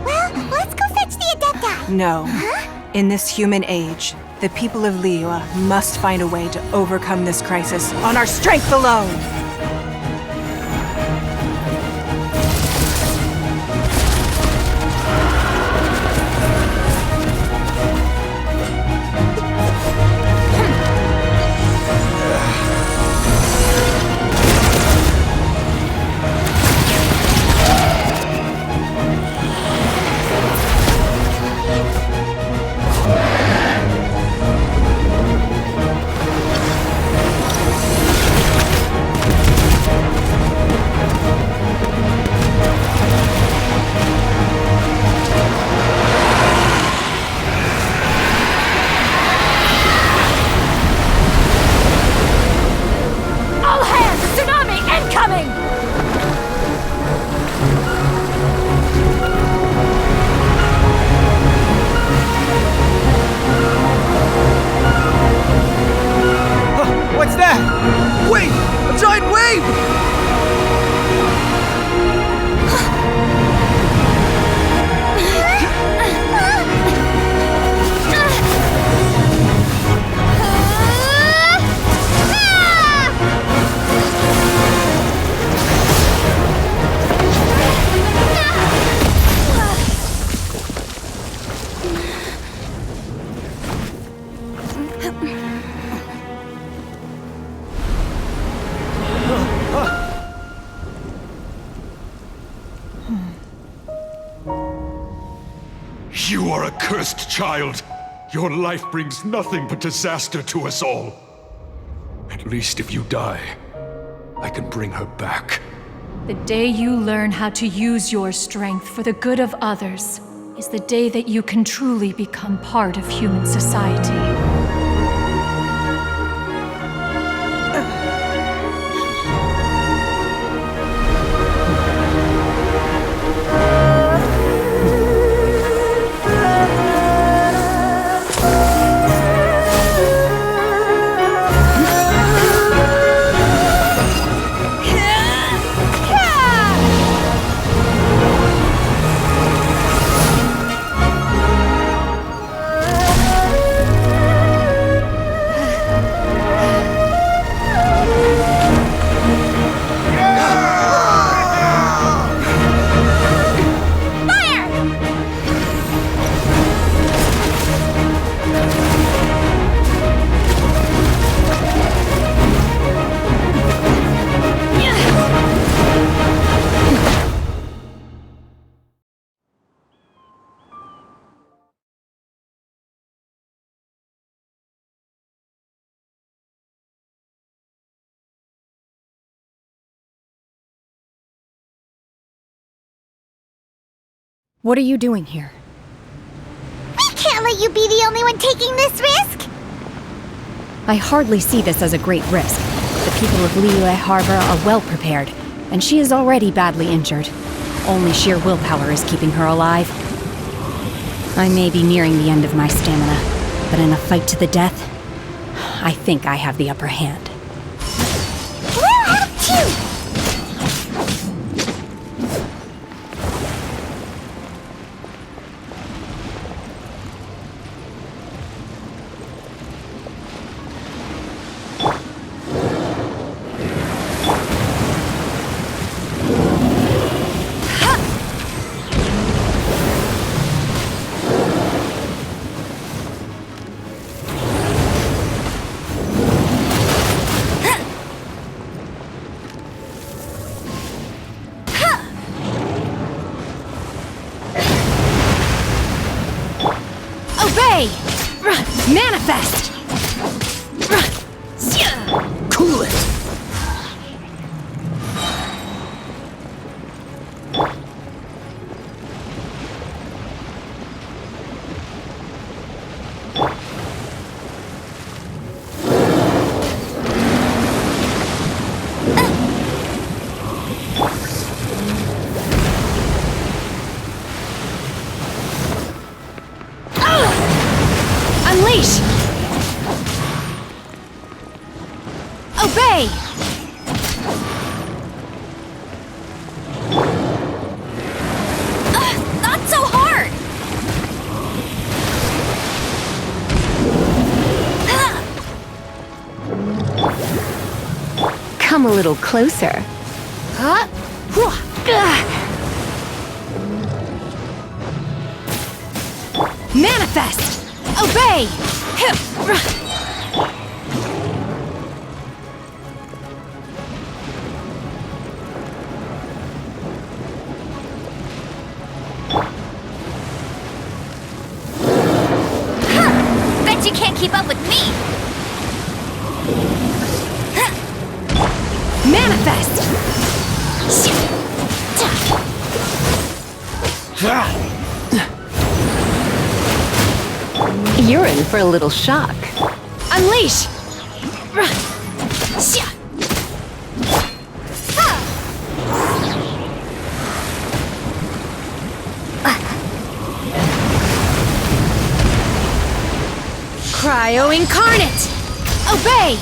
Well, let's go fetch the Adepti. No. Huh? In this human age, the people of Liyue must find a way to overcome this crisis on our strength alone! a cursed child. Your life brings nothing but disaster to us all. At least if you die, I can bring her back. The day you learn how to use your strength for the good of others is the day that you can truly become part of human society. What are you doing here? We can't let you be the only one taking this risk! I hardly see this as a great risk. The people of Liyue Harbor are well prepared, and she is already badly injured. Only sheer willpower is keeping her alive. I may be nearing the end of my stamina, but in a fight to the death, I think I have the upper hand. We'll help too! Obey! Manifest! Cool it! Unleash! Obey! Not so hard! Come a little closer. Manifest! Obey! Bet you can't keep up with me! Manifest! You're in for a little shock. Unleash! Cryo Incarnate! Obey!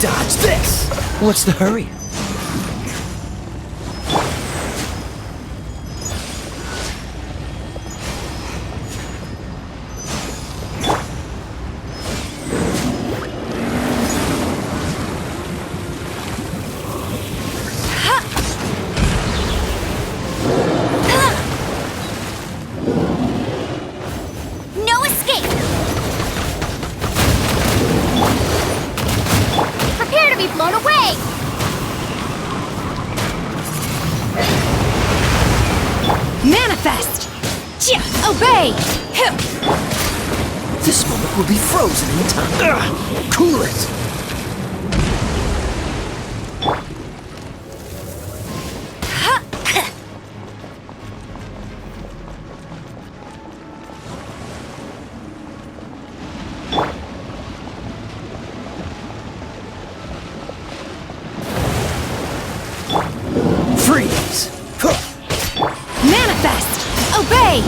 Dodge this! What's the hurry? No escape! Prepare to be blown away! Obey! This moment will be frozen in time. Cool it! Freeze! Manifest! Obey!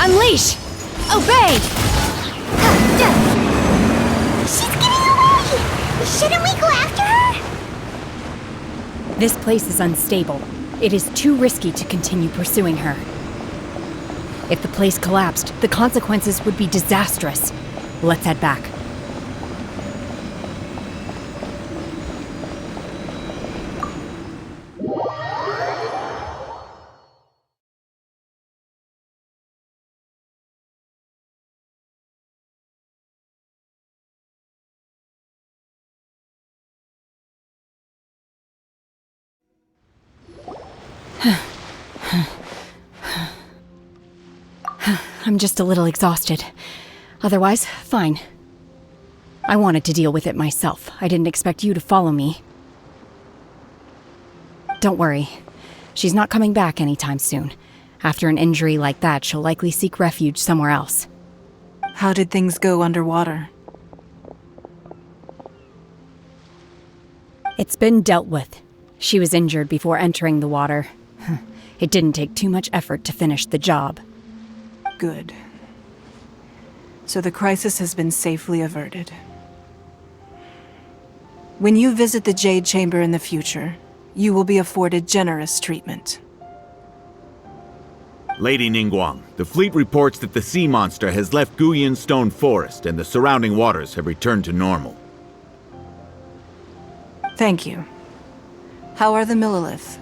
Unleash! Obey! She's getting away! Shouldn't we go after her? This place is unstable. It is too risky to continue pursuing her. If the place collapsed, the consequences would be disastrous. Let's head back. I'm just a little exhausted. Otherwise, fine. I wanted to deal with it myself. I didn't expect you to follow me. Don't worry. She's not coming back anytime soon. After an injury like that, she'll likely seek refuge somewhere else. How did things go underwater? It's been dealt with. She was injured before entering the water. It didn't take too much effort to finish the job. Good. So the crisis has been safely averted. When you visit the Jade Chamber in the future, you will be afforded generous treatment. Lady Ningguang, the fleet reports that the sea monster has left Guyan Stone Forest and the surrounding waters have returned to normal. Thank you. How are the Millilith?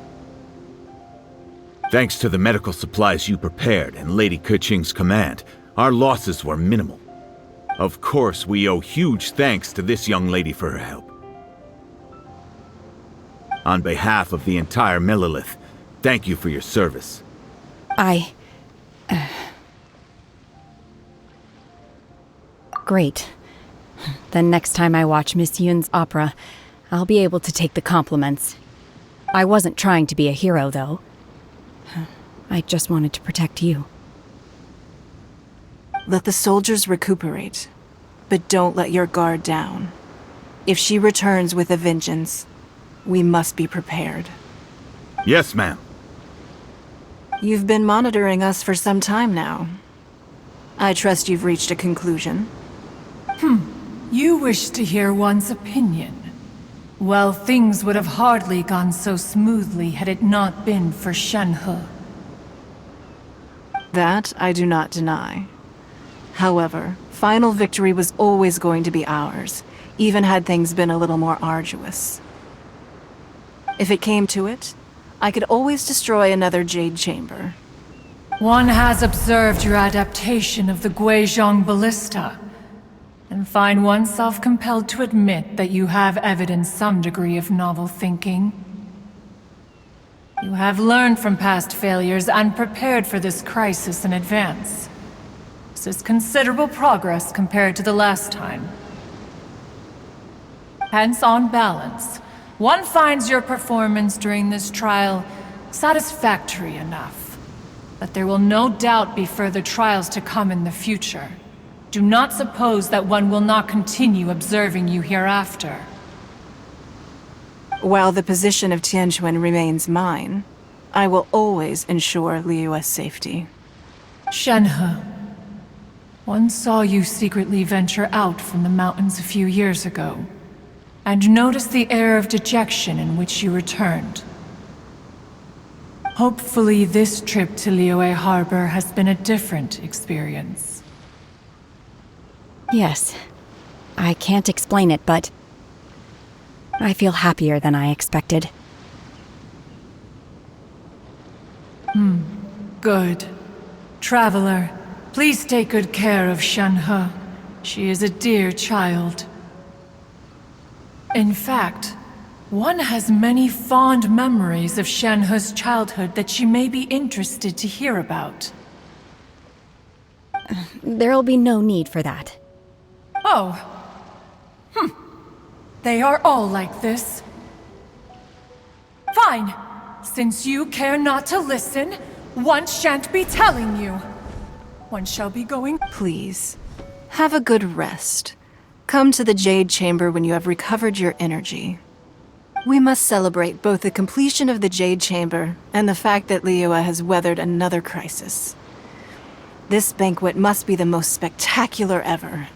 Thanks to the medical supplies you prepared and Lady Keqing's command, our losses were minimal. Of course, we owe huge thanks to this young lady for her help. On behalf of the entire Millilith, thank you for your service. Great. Then next time I watch Miss Yun's opera, I'll be able to take the compliments. I wasn't trying to be a hero, though. I just wanted to protect you. Let the soldiers recuperate, but don't let your guard down. If she returns with a vengeance, we must be prepared. Yes, ma'am. You've been monitoring us for some time now. I trust you've reached a conclusion. You wish to hear one's opinion. Well, things would have hardly gone so smoothly had it not been for Shenhe. That I do not deny. However, final victory was always going to be ours, even had things been a little more arduous. If it came to it, I could always destroy another Jade Chamber. One has observed your adaptation of the Guizhong Ballista, and find oneself compelled to admit that you have evidenced some degree of novel thinking. You have learned from past failures and prepared for this crisis in advance. This is considerable progress compared to the last time. Hence, on balance, one finds your performance during this trial satisfactory enough. But there will no doubt be further trials to come in the future. Do not suppose that one will not continue observing you hereafter. While the position of Tianquan remains mine, I will always ensure Liyue's safety. Shenhe, one saw you secretly venture out from the mountains a few years ago, and noticed the air of dejection in which you returned. Hopefully this trip to Liyue Harbor has been a different experience. Yes. I can't explain it, but I feel happier than I expected. Good. Traveler, please take good care of Shenhe. She is a dear child. In fact, one has many fond memories of Shenhe's childhood that she may be interested to hear about. There'll be no need for that. Oh. They are all like this. Fine. Since you care not to listen, one shan't be telling you. One shall be going— Please, have a good rest. Come to the Jade Chamber when you have recovered your energy. We must celebrate both the completion of the Jade Chamber and the fact that Liyue has weathered another crisis. This banquet must be the most spectacular ever.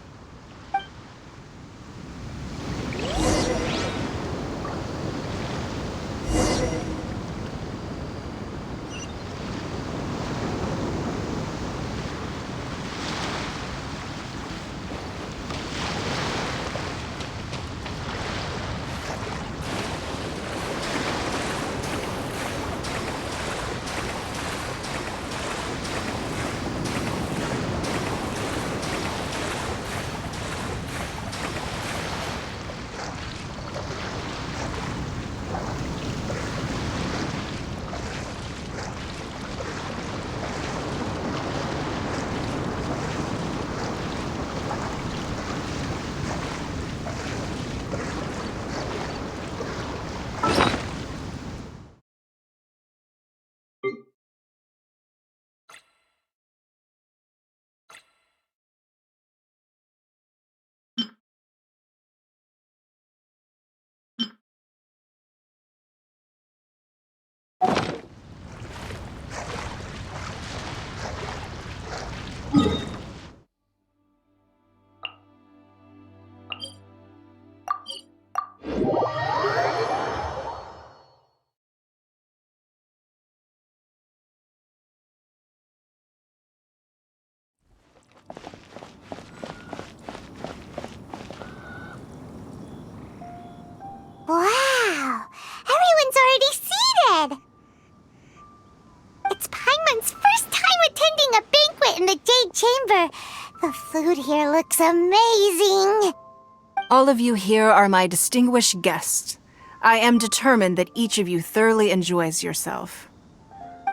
Wow! Everyone's already seated! It's Paimon's first time attending a banquet in the Jade Chamber. The food here looks amazing. All of you here are my distinguished guests. I am determined that each of you thoroughly enjoys yourself.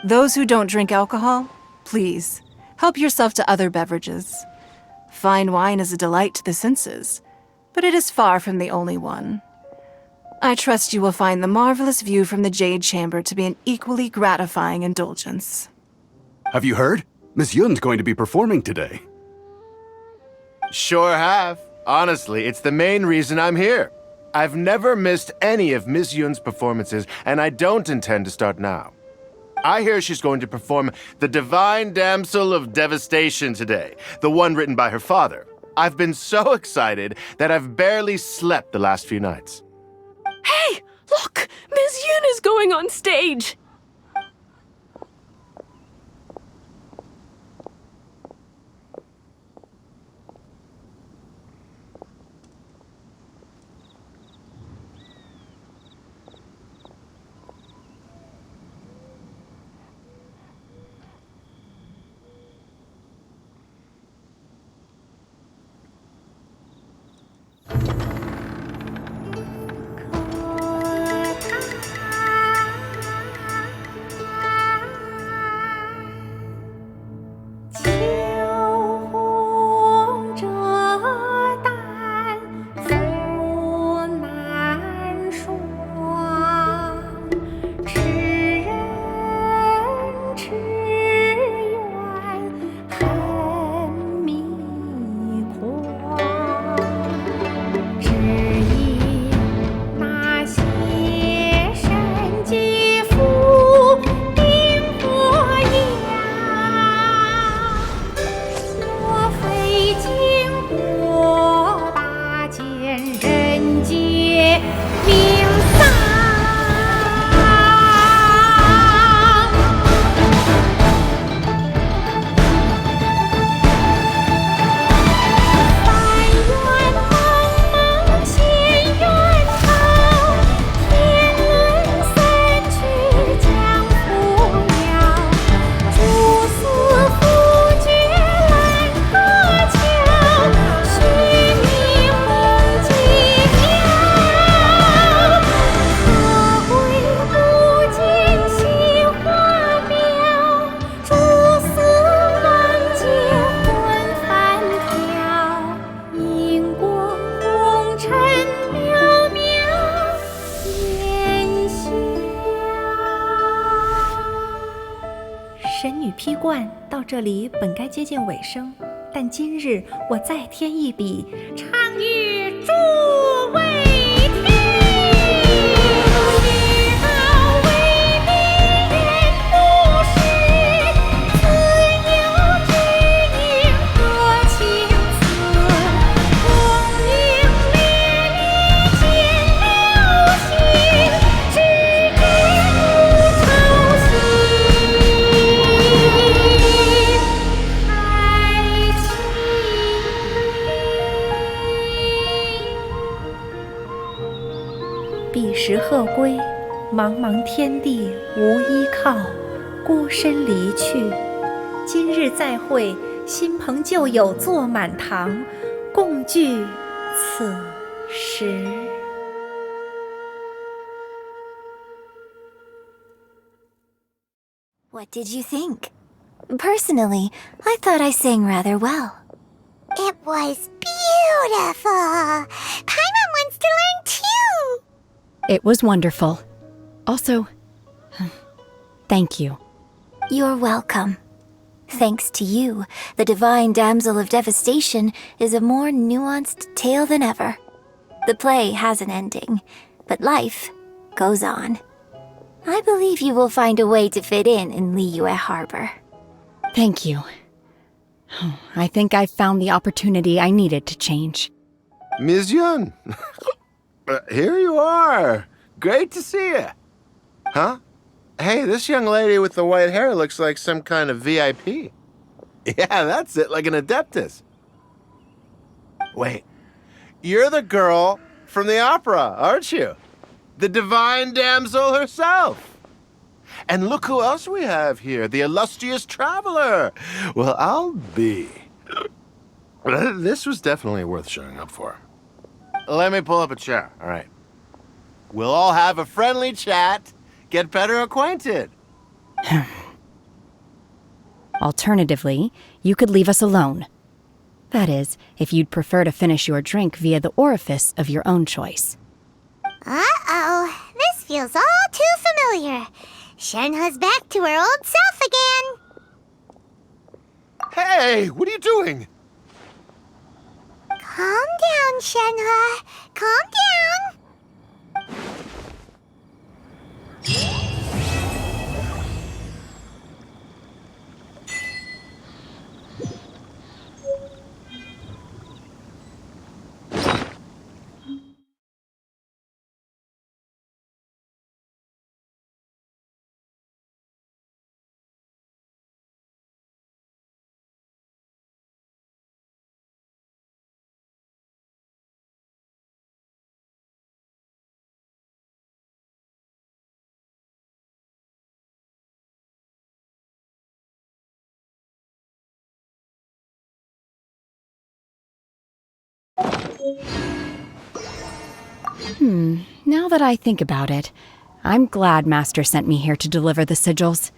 Those who don't drink alcohol, please, help yourself to other beverages. Fine wine is a delight to the senses, but it is far from the only one. I trust you will find the marvelous view from the Jade Chamber to be an equally gratifying indulgence. Have you heard? Miss Yun's going to be performing today. Sure have. Honestly, it's the main reason I'm here. I've never missed any of Miss Yun's performances, and I don't intend to start now. I hear she's going to perform The Divine Damsel of Devastation today, the one written by her father. I've been so excited that I've barely slept the last few nights. Hey, look! Miss Yun is going on stage! 惯到这里本该接近尾声，但今日我再添一笔，唱与诸位听。彼时鹤归，茫茫天地无依靠，孤身离去。今日再会，新朋旧友坐满堂，共聚此时。What did you think? Personally, I thought I sang rather well. It was beautiful. Paimon wants to learn too. It was wonderful. Also, thank you. You're welcome. Thanks to you, the divine damsel of devastation is a more nuanced tale than ever. The play has an ending, but life goes on. I believe you will find a way to fit in Liyue Harbor. Thank you. I think I've found the opportunity I needed to change. Ms. Yun, here you are. Great to see you. Huh? Hey, this young lady with the white hair looks like some kind of VIP. Yeah, that's it, like an adeptus. Wait, you're the girl from the opera, aren't you? The divine damsel herself. And look who else we have here, the illustrious traveler. Well, I'll be. This was definitely worth showing up for. Let me pull up a chair, all right. We'll all have a friendly chat, get better acquainted. Alternatively, you could leave us alone. That is, if you'd prefer to finish your drink via the orifice of your own choice. Uh-oh, this feels all too familiar. Shenhe's back to her old self again. Hey, what are you doing? Calm down, Shenhe. Calm down. Now that I think about it, I'm glad Master sent me here to deliver the sigils.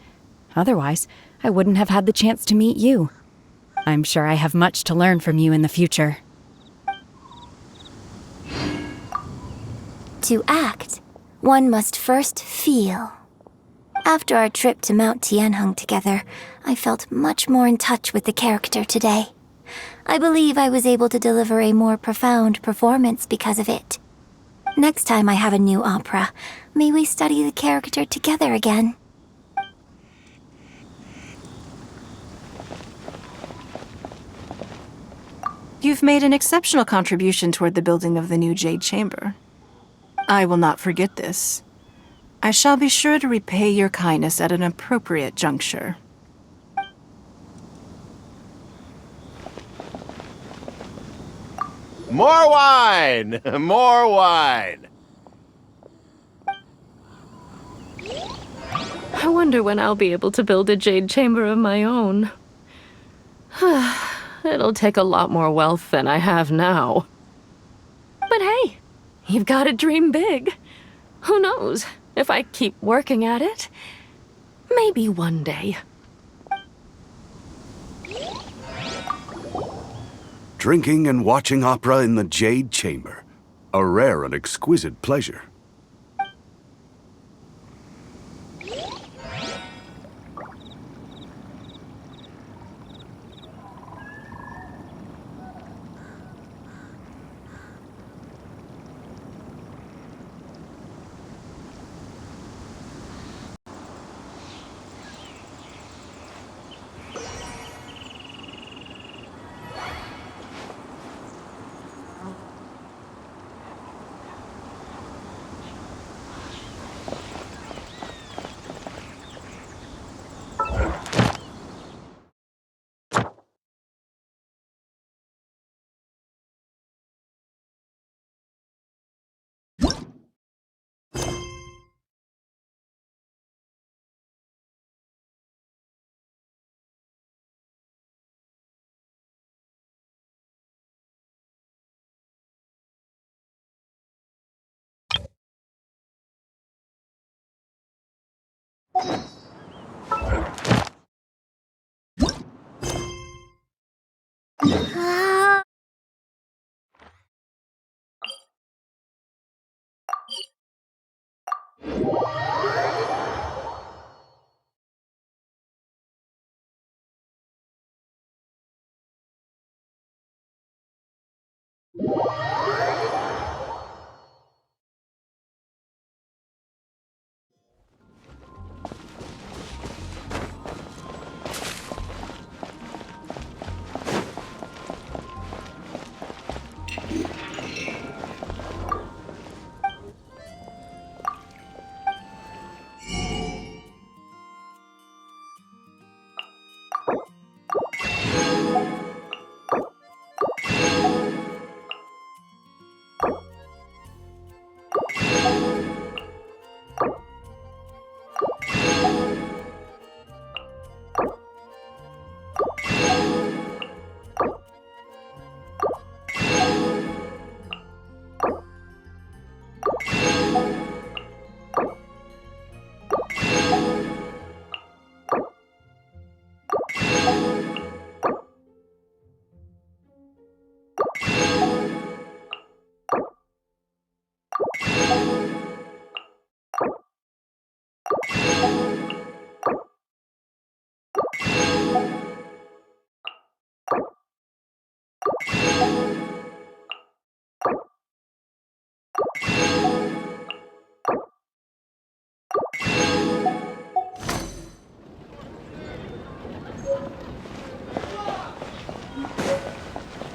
Otherwise, I wouldn't have had the chance to meet you. I'm sure I have much to learn from you in the future. To act, one must first feel. After our trip to Mount Tianheng together, I felt much more in touch with the character today. I believe I was able to deliver a more profound performance because of it. Next time I have a new opera, may we study the character together again. You've made an exceptional contribution toward the building of the new Jade Chamber. I will not forget this. I shall be sure to repay your kindness at an appropriate juncture. More wine! More wine! I wonder when I'll be able to build a jade chamber of my own. It'll take a lot more wealth than I have now. But hey, you've got to dream big. Who knows? If I keep working at it, maybe one day. Drinking and watching opera in the Jade Chamber. A rare and exquisite pleasure.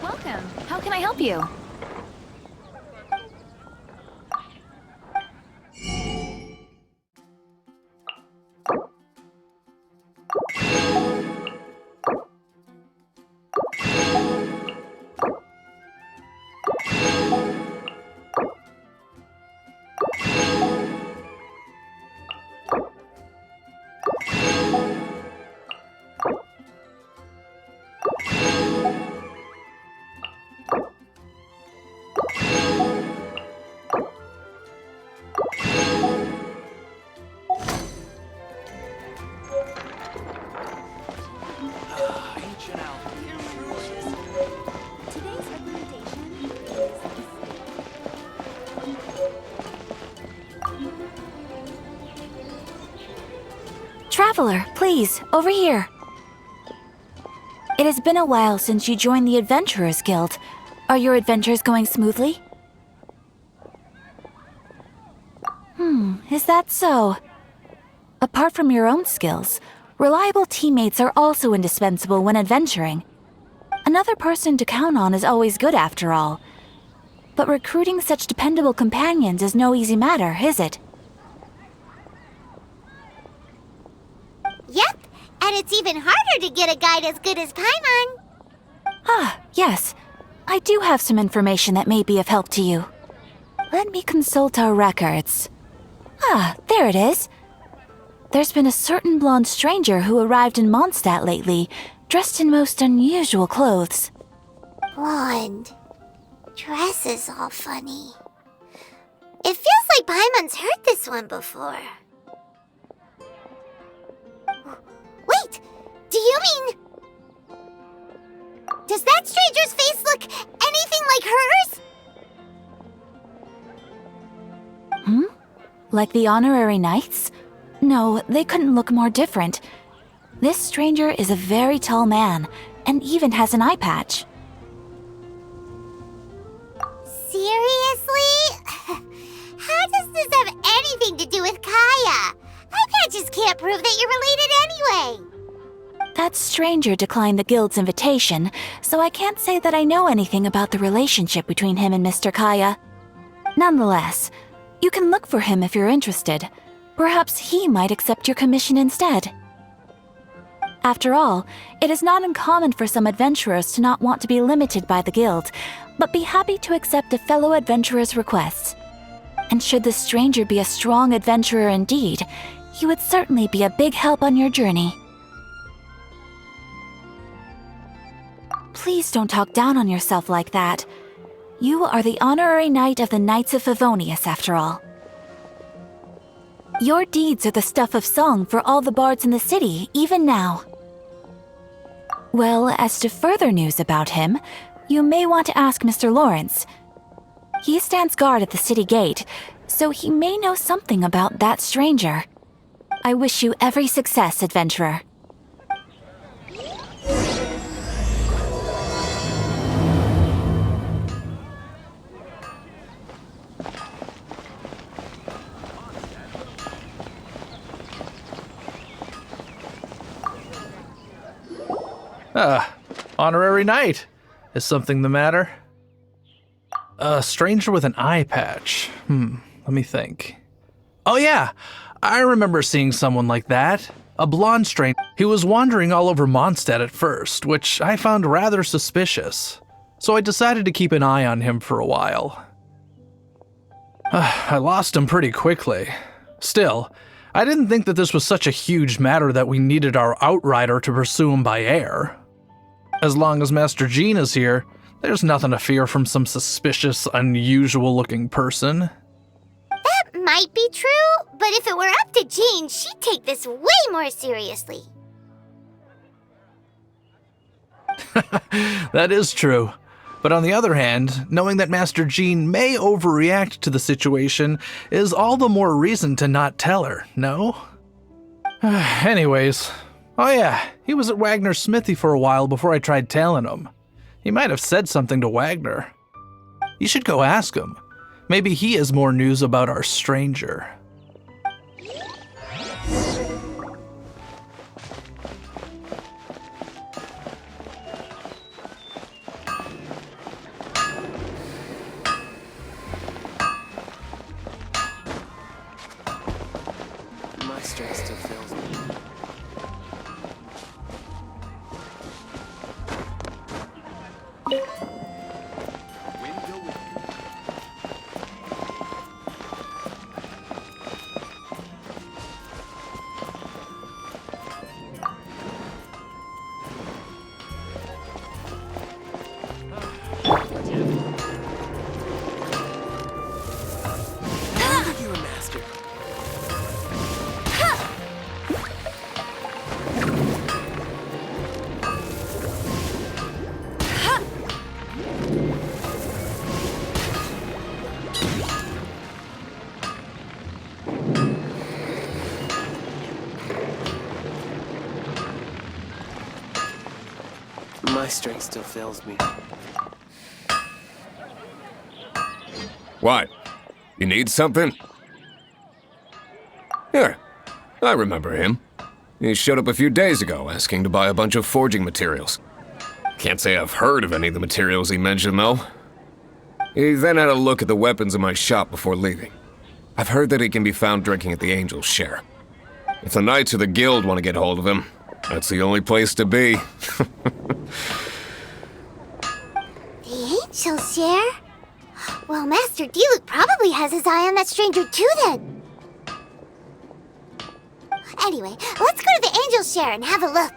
Welcome. How can I help you? Traveler, please, over here. It has been a while since you joined the Adventurers Guild. Are your adventures going smoothly? Is that so? Apart from your own skills, reliable teammates are also indispensable when adventuring. Another person to count on is always good after all. But recruiting such dependable companions is no easy matter, is it? Yep, and it's even harder to get a guide as good as Paimon. Ah, yes. I do have some information that may be of help to you. Let me consult our records. Ah, there it is. There's been a certain blonde stranger who arrived in Mondstadt lately, dressed in most unusual clothes. Blonde. Dress is all funny. It feels like Paimon's heard this one before. Wait! Do you mean... Does that stranger's face look anything like hers? Like the honorary knights? No, they couldn't look more different. This stranger is a very tall man, and even has an eye patch. Seriously? How does this have anything to do with Kaya? Eye patches can't prove that you're related anyway. That stranger declined the guild's invitation, so I can't say that I know anything about the relationship between him and Mr. Kaya. Nonetheless, you can look for him if you're interested. Perhaps he might accept your commission instead. After all, it is not uncommon for some adventurers to not want to be limited by the guild, but be happy to accept a fellow adventurer's requests. And should the stranger be a strong adventurer indeed, he would certainly be a big help on your journey. Please don't talk down on yourself like that. You are the honorary knight of the Knights of Favonius, after all. Your deeds are the stuff of song for all the bards in the city, even now. Well, as to further news about him, you may want to ask Mr. Lawrence. He stands guard at the city gate, so he may know something about that stranger. I wish you every success, adventurer. Honorary knight. Is something the matter? A stranger with an eye patch. Let me think. Oh yeah, I remember seeing someone like that. A blonde stranger. He was wandering all over Mondstadt at first, which I found rather suspicious. So I decided to keep an eye on him for a while. I lost him pretty quickly. Still, I didn't think that this was such a huge matter that we needed our outrider to pursue him by air. As long as Master Jean is here, there's nothing to fear from some suspicious, unusual-looking person. That might be true, but if it were up to Jean, she'd take this way more seriously. That is true. But on the other hand, knowing that Master Jean may overreact to the situation is all the more reason to not tell her, no? Anyways, oh yeah, he was at Wagner's smithy for a while before I tried tailing him. He might have said something to Wagner. You should go ask him. Maybe he has more news about our stranger. My strength still fails me. My strength still fails me. What? You need something? Here, I remember him. He showed up a few days ago asking to buy a bunch of forging materials. Can't say I've heard of any of the materials he mentioned, though. He then had a look at the weapons in my shop before leaving. I've heard that he can be found drinking at the Angel's Share. If the Knights or the Guild want to get hold of him, that's the only place to be. The Angel's Share? Well, Master Diluc probably has his eye on that stranger too, then. Anyway, let's go to the Angel's Share and have a look.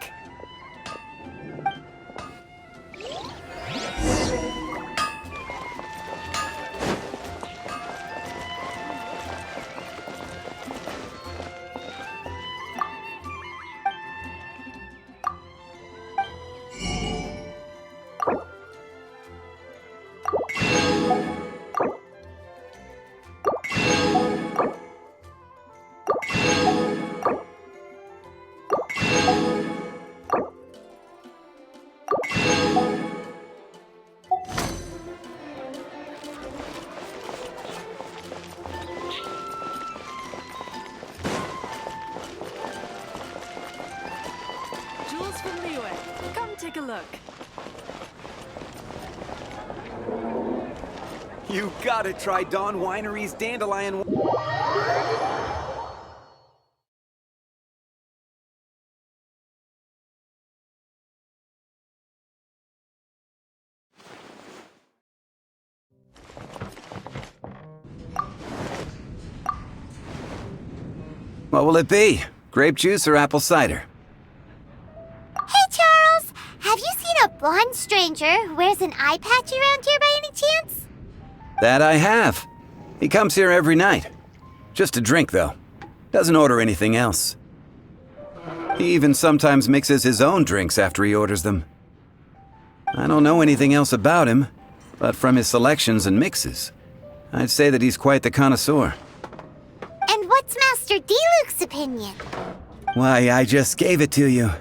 Jules from Liyue. Come take a look. You gotta try Dawn Winery's Dandelion. What will it be? Grape juice or apple cider? Hey, Charles! Have you seen a blonde stranger who wears an eye patch around here by any chance? That I have. He comes here every night. Just to drink, though. Doesn't order anything else. He even sometimes mixes his own drinks after he orders them. I don't know anything else about him, but from his selections and mixes, I'd say that he's quite the connoisseur. And what's Master D-Luke's opinion? Why, I just gave it to you.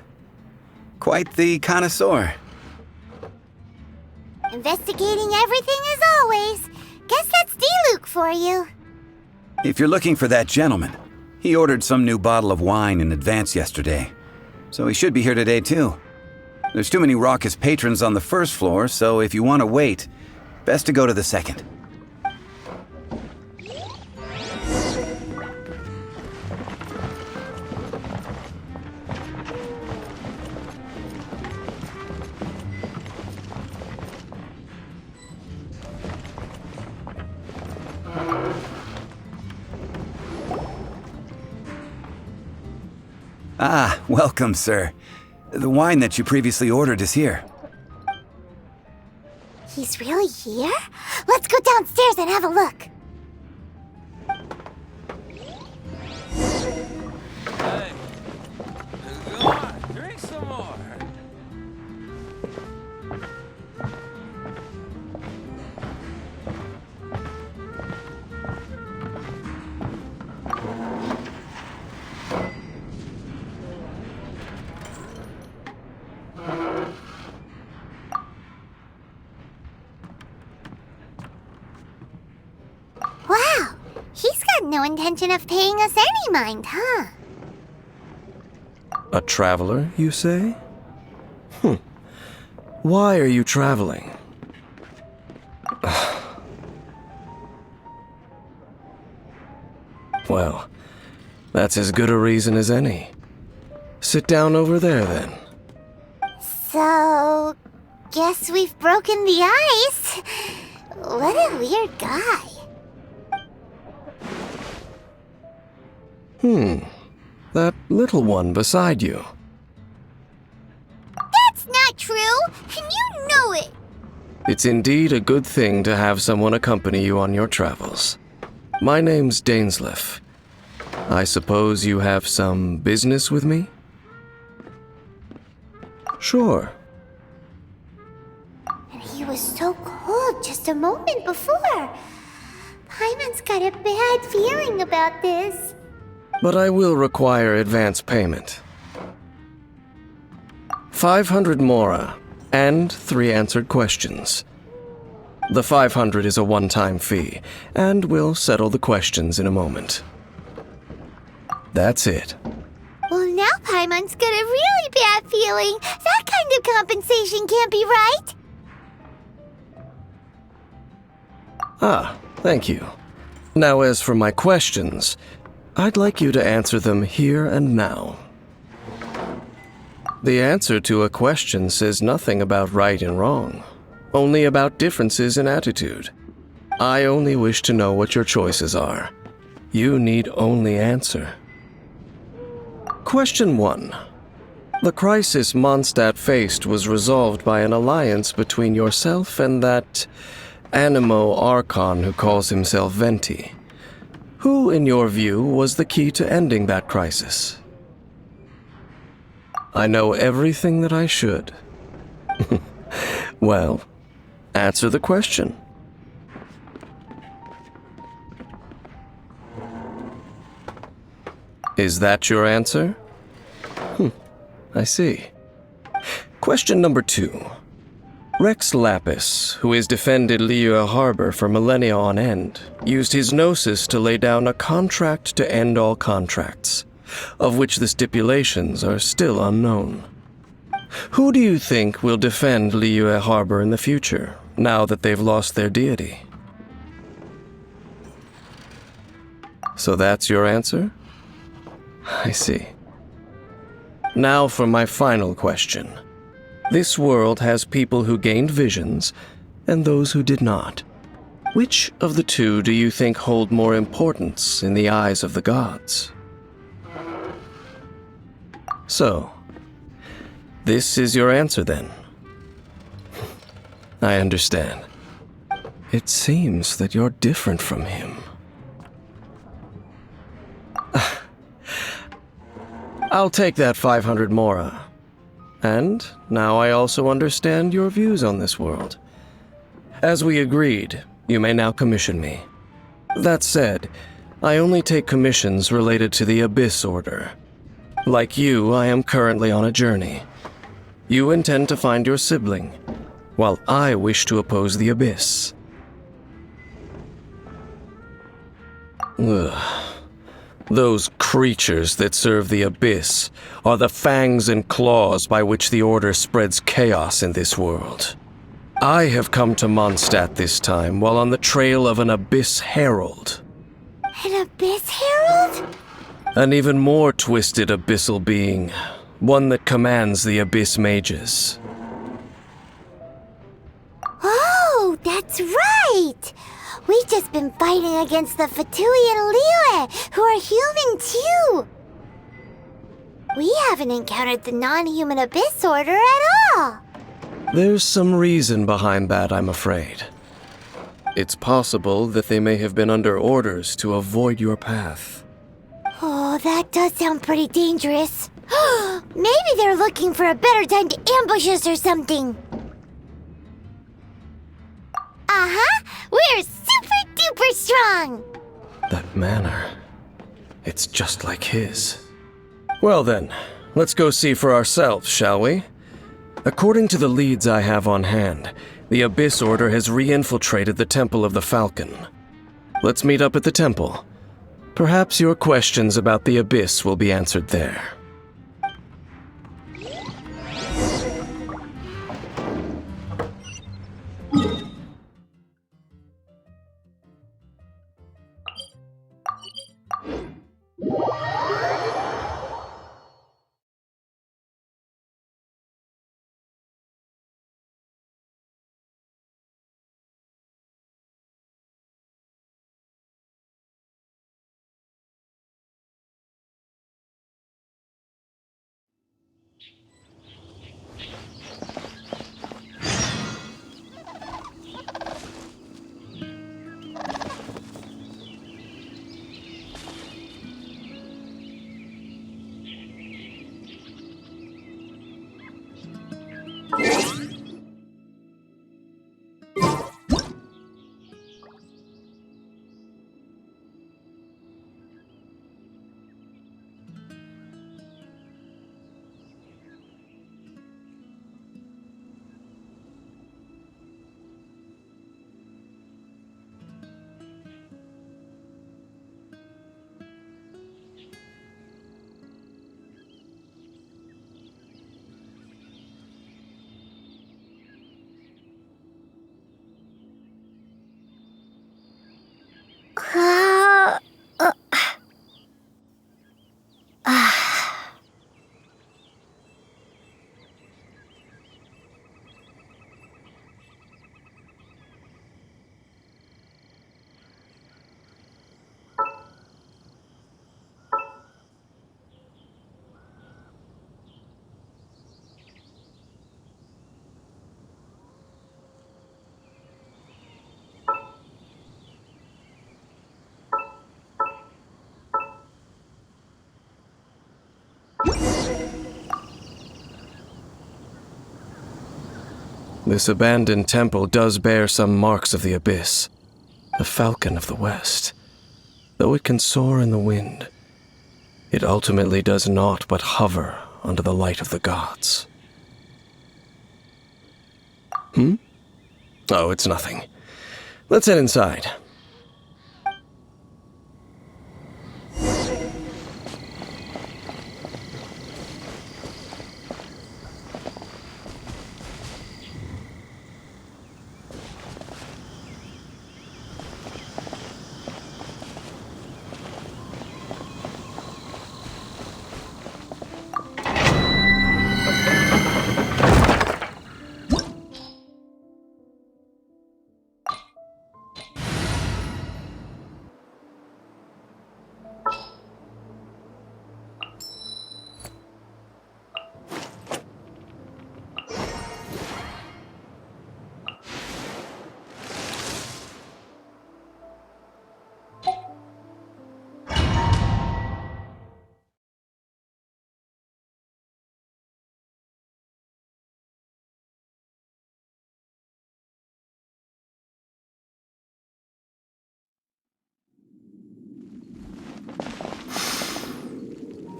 Quite the connoisseur. Investigating everything as always. Guess that's D-Luke for you. If you're looking for that gentleman, he ordered some new bottle of wine in advance yesterday. So he should be here today too. There's too many raucous patrons on the first floor, so if you want to wait, best to go to the second. Ah, welcome, sir. The wine that you previously ordered is here. He's really here? Let's go downstairs and have a look. Hey, go on, drink some more. Wow, he's got no intention of paying us any mind, huh? A traveler, you say? Why are you traveling? Well, that's as good a reason as any. Sit down over there, then. So, guess we've broken the ice. What a weird guy. That little one beside you. That's not true, and you know it. It's indeed a good thing to have someone accompany you on your travels. My name's Dainsleif. I suppose you have some business with me? Sure. And he was so cold just a moment before. Paimon's got a bad feeling about this. But I will require advance payment. 500 mora, and 3 answered questions. The 500 is a one-time fee, and we'll settle the questions in a moment. That's it. Well, now Paimon's got a really bad feeling. That kind of compensation can't be right. Ah, thank you. Now as for my questions, I'd like you to answer them here and now. The answer to a question says nothing about right and wrong, only about differences in attitude. I only wish to know what your choices are. You need only answer. Question 1. The crisis Mondstadt faced was resolved by an alliance between yourself and that Animo Archon who calls himself Venti. Who, in your view, was the key to ending that crisis? I know everything that I should. Well, answer the question. Is that your answer? I see. Question number 2. Rex Lapis, who has defended Liyue Harbor for millennia on end, used his gnosis to lay down a contract to end all contracts, of which the stipulations are still unknown. Who do you think will defend Liyue Harbor in the future, now that they've lost their deity? So that's your answer? I see. Now for my final question. This world has people who gained visions, and those who did not. Which of the two do you think hold more importance in the eyes of the gods? So, this is your answer then? I understand. It seems that you're different from him. I'll take that 500 mora. And now I also understand your views on this world. As we agreed, you may now commission me. That said, I only take commissions related to the Abyss Order. Like you, I am currently on a journey. You intend to find your sibling, while I wish to oppose the Abyss. Ugh. Those creatures that serve the Abyss are the fangs and claws by which the Order spreads chaos in this world. I have come to Mondstadt this time while on the trail of an Abyss Herald. An Abyss Herald? An even more twisted abyssal being, one that commands the Abyss Mages. Oh, that's right! We've just been fighting against the Fatui and Liyue, who are human too! We haven't encountered the non-human Abyss Order at all! There's some reason behind that, I'm afraid. It's possible that they may have been under orders to avoid your path. Oh, that does sound pretty dangerous. Maybe they're looking for a better time to ambush us or something. Uh-huh! We're super duper strong! That manner, it's just like his. Well then, let's go see for ourselves, shall we? According to the leads I have on hand, the Abyss Order has re-infiltrated the Temple of the Falcon. Let's meet up at the temple. Perhaps your questions about the Abyss will be answered there. This abandoned temple does bear some marks of the Abyss, the Falcon of the West. Though it can soar in the wind, it ultimately does naught but hover under the light of the gods. Oh, it's nothing. Let's head inside.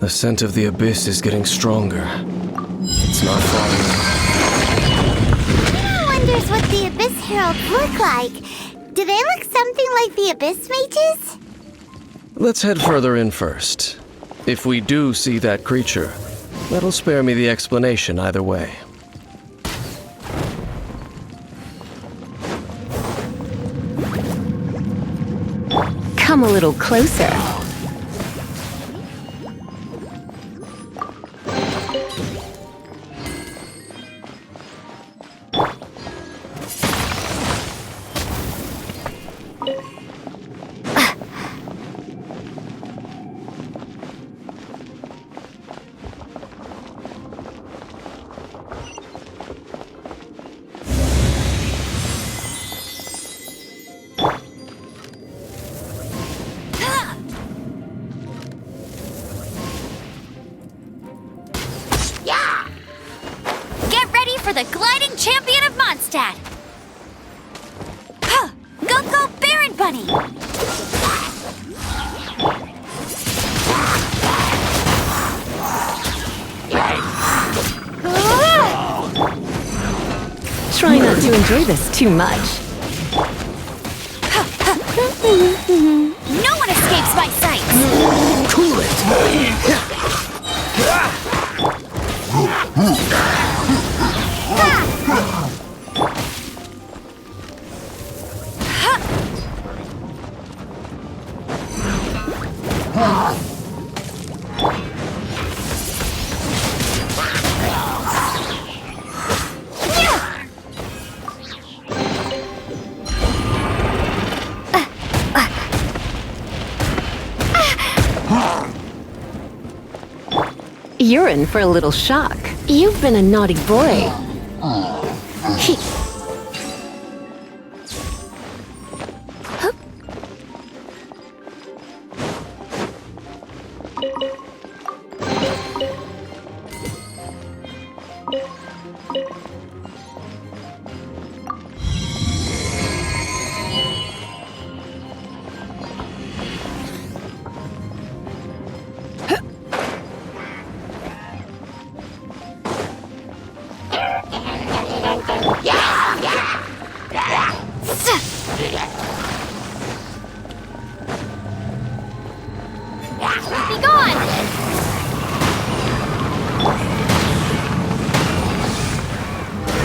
The scent of the abyss is getting stronger. It's not far away. Nina wonders what the Abyss Heralds look like. Do they look something like the Abyss Mages? Let's head further in first. If we do see that creature, that'll spare me the explanation either way. Come a little closer. For the gliding champion of Mondstadt! Go, Baron Bunny! Try not to enjoy this too much. No one escapes my sight! Cool it! You're in for a little shock. You've been a naughty boy.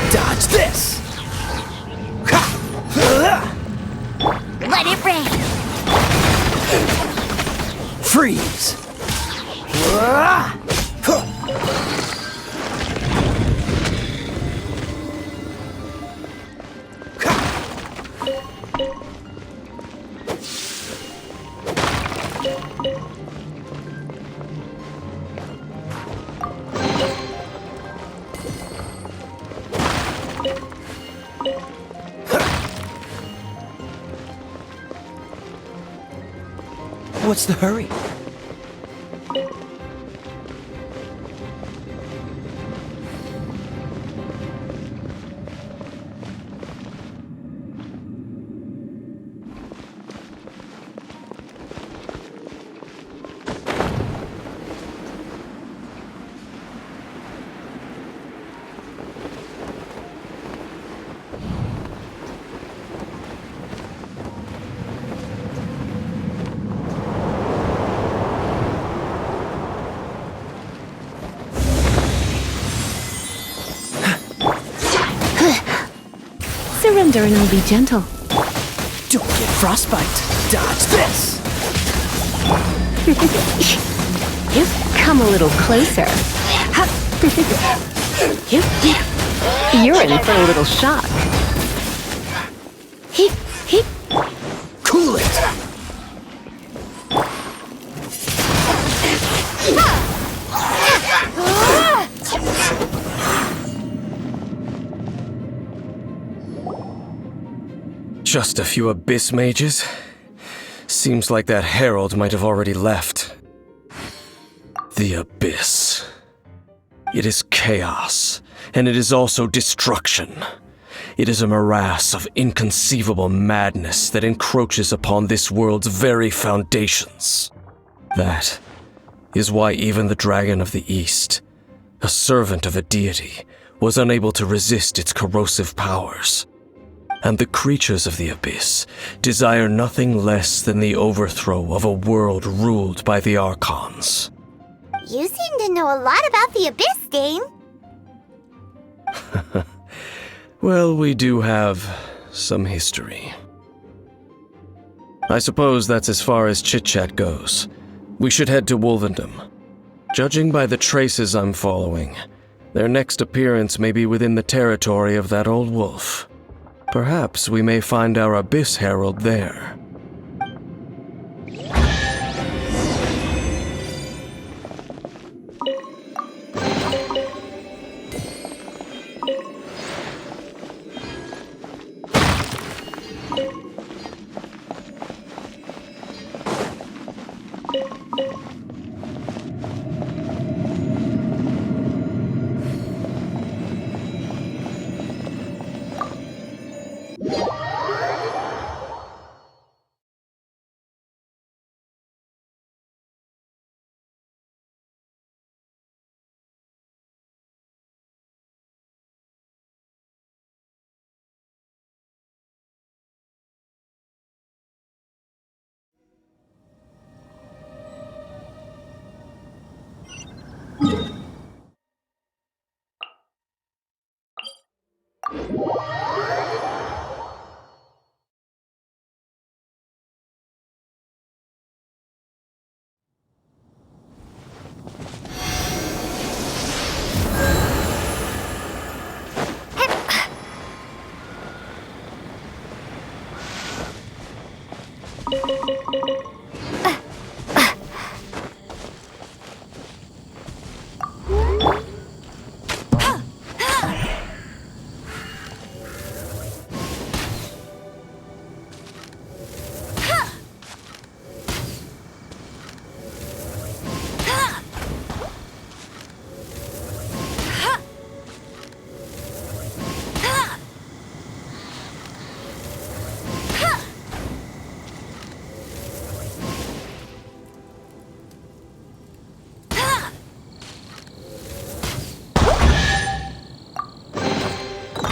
Dodge this! Let it rain! Freeze! What's the hurry? Surrender and I'll be gentle. Don't get frostbite. Dodge this! Come a little closer. You're in for a little shock. Cool it! Just a few abyss mages? Seems like that herald might have already left. The abyss. It is chaos, and it is also destruction. It is a morass of inconceivable madness that encroaches upon this world's very foundations. That is why even the Dragon of the East, a servant of a deity, was unable to resist its corrosive powers. And the creatures of the Abyss desire nothing less than the overthrow of a world ruled by the Archons. You seem to know a lot about the Abyss, Dane. Well, we do have some history. I suppose that's as far as chit-chat goes. We should head to Wolvendom. Judging by the traces I'm following, their next appearance may be within the territory of that old wolf. Perhaps we may find our Abyss Herald there.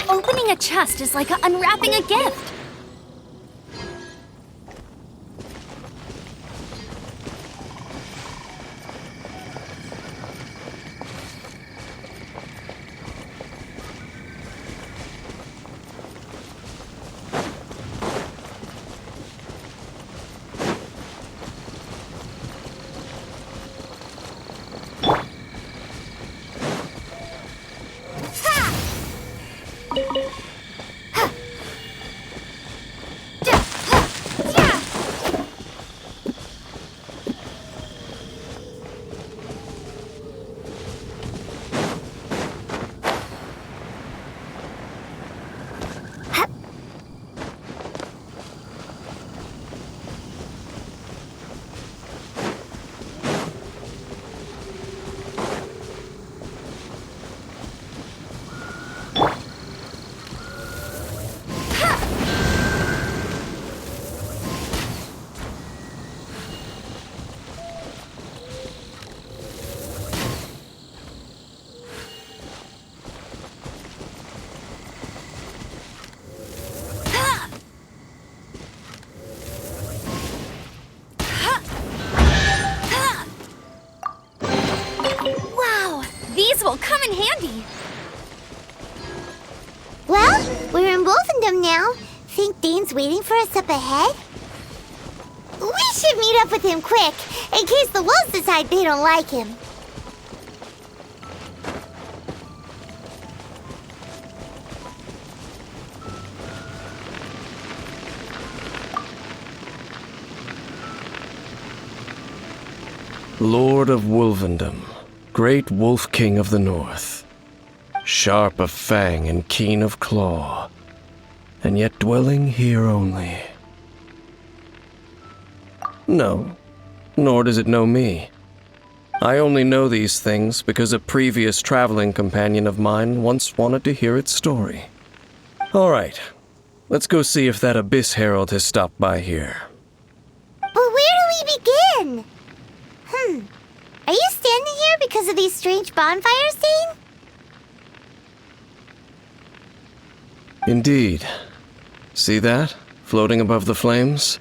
Opening a chest is like unwrapping a gift. These will come in handy. Well, we're in Wolfendom now. Think Dane's waiting for us up ahead? We should meet up with him quick, in case the wolves decide they don't like him. Lord of Wolvendom, great Wolf King of the North, sharp of fang and keen of claw, and yet dwelling here only. No, nor does it know me. I only know these things because a previous traveling companion of mine once wanted to hear its story. All right, let's go see if that Abyss Herald has stopped by here. But where do we begin? Are you standing here because of these strange bonfires, Dane? Indeed. See that? Floating above the flames?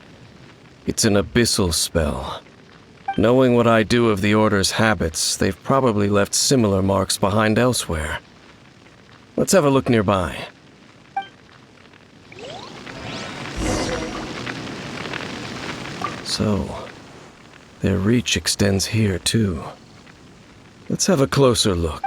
It's an abyssal spell. Knowing what I do of the Order's habits, they've probably left similar marks behind elsewhere. Let's have a look nearby. So, their reach extends here too. Let's have a closer look.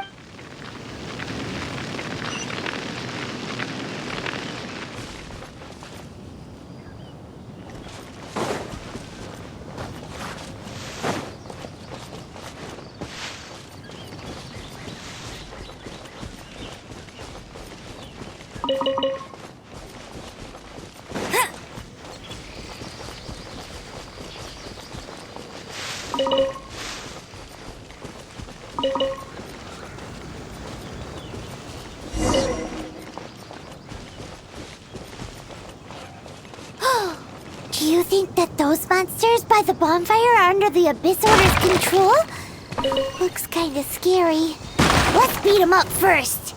Do you think that those monsters by the bonfire are under the Abyss Order's control? Looks kinda scary. Let's beat them up first.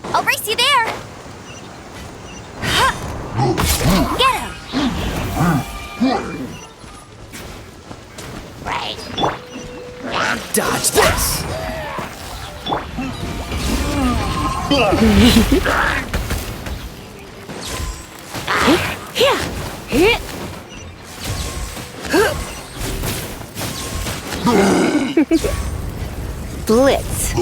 I'll race you there! Get him! Right. Dodge this! Blitz.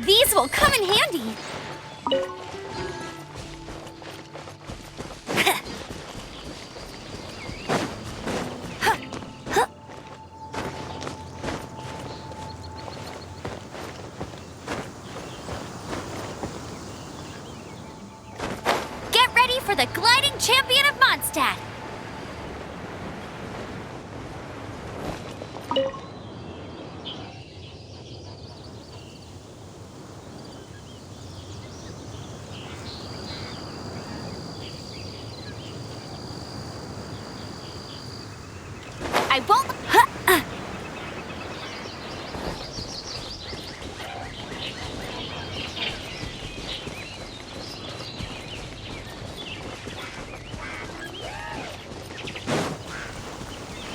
These will come in handy. Get ready for the gliding champion of Mondstadt. I won't.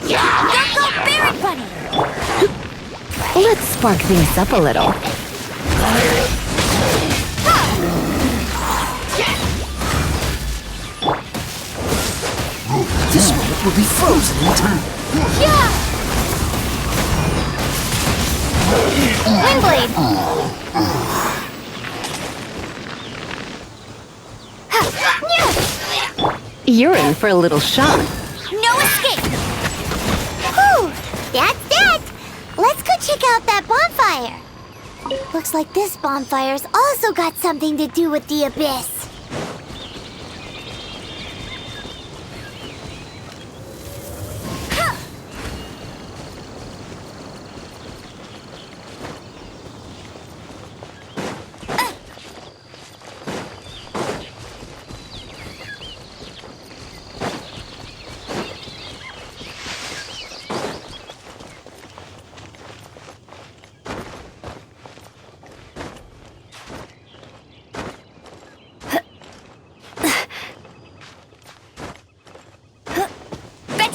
Go, Berry Bunny! Let's spark things up a little. This moment will be frozen in time. Yeah! Windblade! You're in for a little shock. No escape! bonfire. Looks like this bonfire's also got something to do with the abyss.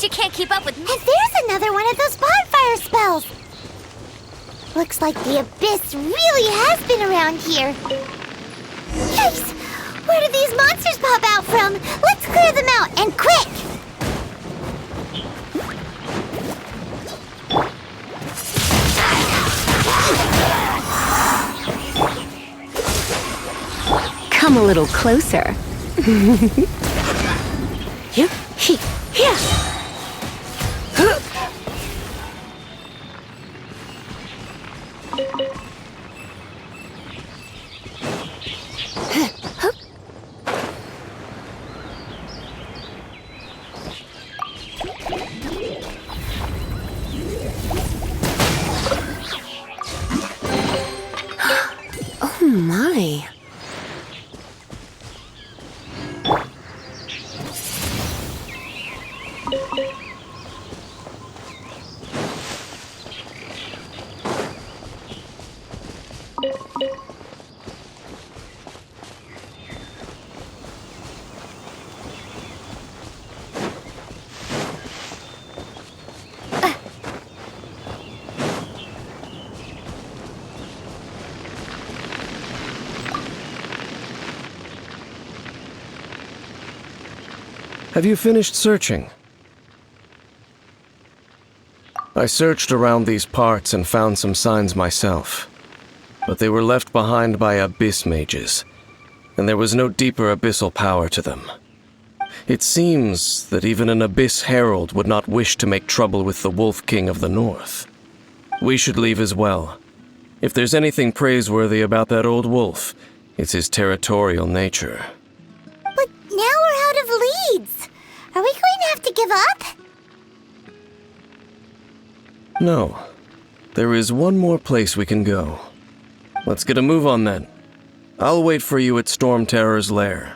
You can't keep up with me. And there's another one of those bonfire spells. Looks like the abyss really has been around here. Yikes! Where do these monsters pop out from? Let's clear them out, and quick! Come a little closer. Here. Oh my. Have you finished searching? I searched around these parts and found some signs myself, but they were left behind by abyss mages, and there was no deeper abyssal power to them. It seems that even an abyss herald would not wish to make trouble with the Wolf King of the North. We should leave as well. If there's anything praiseworthy about that old wolf, it's his territorial nature. But now we're out of leads. Are we going to have to give up? No. There is one more place we can go. Let's get a move on then. I'll wait for you at Storm Terror's lair.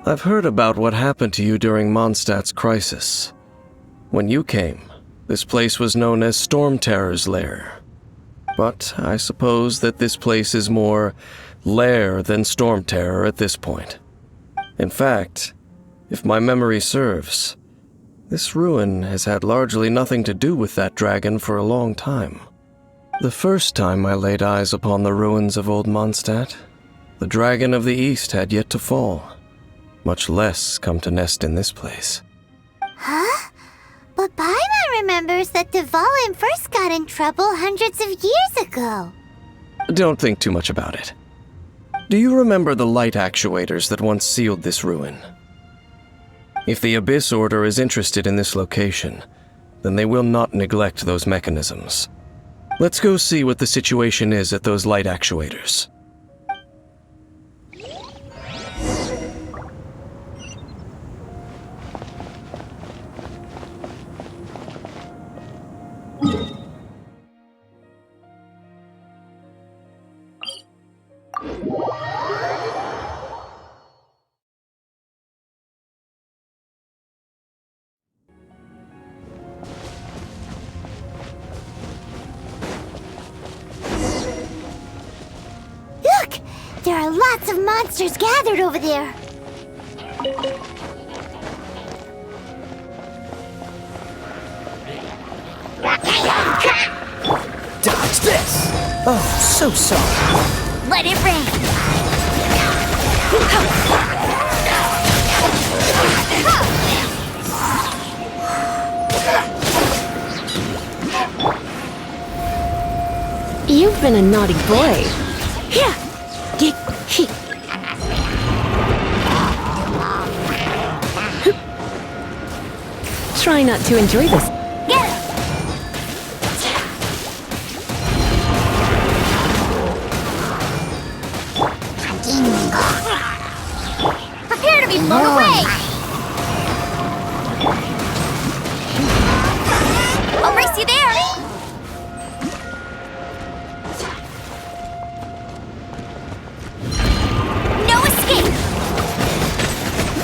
I've heard about what happened to you during Mondstadt's crisis. When you came, this place was known as Storm Terror's lair. But I suppose that this place is more lair than Storm Terror at this point. In fact, if my memory serves, this ruin has had largely nothing to do with that dragon for a long time. The first time I laid eyes upon the ruins of old Mondstadt, the dragon of the East had yet to fall, much less come to nest in this place. Huh? But Paimon remembers that Dvalin first got in trouble hundreds of years ago. Don't think too much about it. Do you remember the light actuators that once sealed this ruin? If the Abyss Order is interested in this location, then they will not neglect those mechanisms. Let's go see what the situation is at those light actuators. Look! There are lots of monsters gathered over there. Dodge this! Oh, so sorry. Let it rain. You've been a naughty boy. Yeah. Try not to enjoy this. Get it. Prepare to be blown away. I'll race you there. No escape.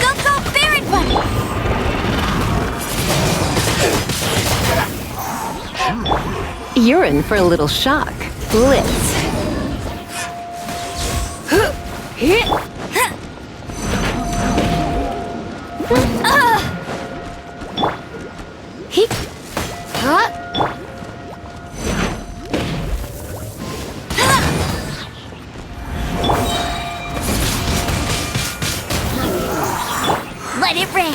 Go, go, Baron Bunny. You're in for a little shock. Blitz. Let it rain.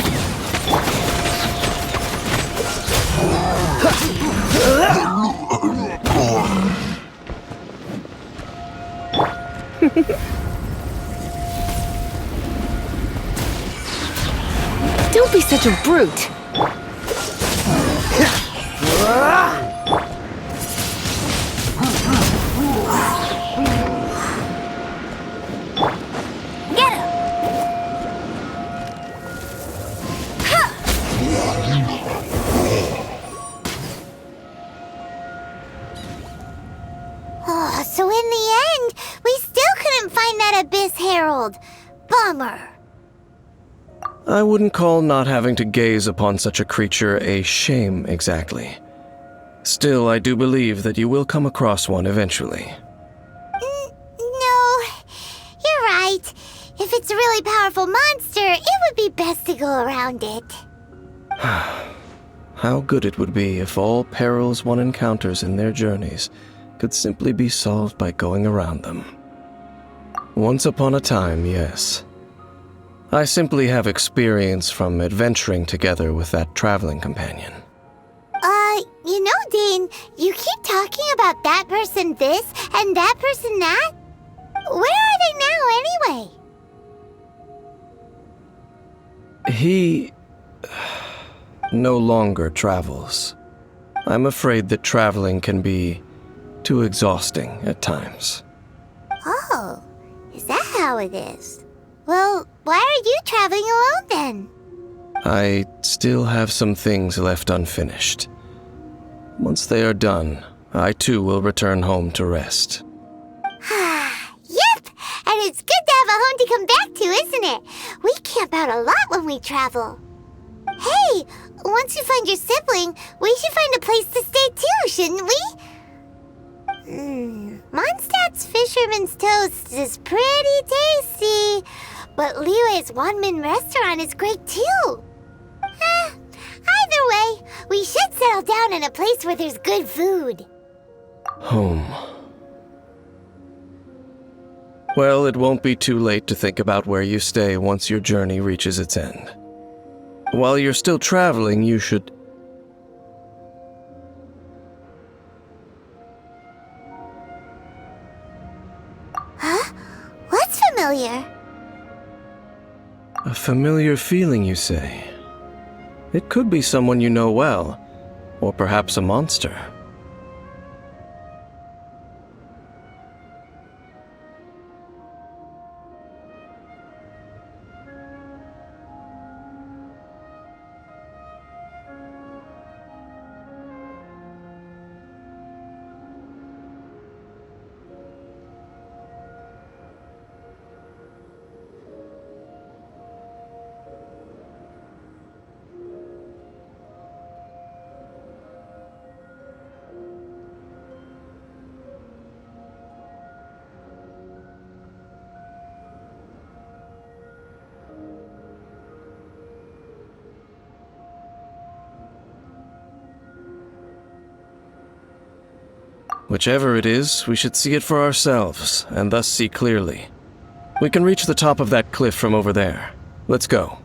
Don't be such a brute. Get him. Oh, so in the end, we still couldn't find that Abyss Herald. Bummer. I wouldn't call not having to gaze upon such a creature a shame exactly. Still, I do believe that you will come across one eventually. No, you're right. If it's a really powerful monster, it would be best to go around it. How good it would be if all perils one encounters in their journeys could simply be solved by going around them. Once upon a time, yes. I simply have experience from adventuring together with that traveling companion. You know, Dane, you keep talking about that person this and that person that. Where are they now, anyway? He no longer travels. I'm afraid that traveling can be too exhausting at times. Oh, is that how it is? Well, why are you traveling alone then? I still have some things left unfinished. Once they are done, I too will return home to rest. Yep, and it's good to have a home to come back to, isn't it? We camp out a lot when we travel. Hey, once you find your sibling, we should find a place to stay too, shouldn't we? Mondstadt's Fisherman's Toast is pretty tasty, but Liyue's one-man restaurant is great too. Either way, we should settle down in a place where there's good food. Home. Well, it won't be too late to think about where you stay once your journey reaches its end. While you're still traveling, you should... Huh? What's familiar? A familiar feeling, you say? It could be someone you know well, or perhaps a monster. Whichever it is, we should see it for ourselves, and thus see clearly. We can reach the top of that cliff from over there. Let's go.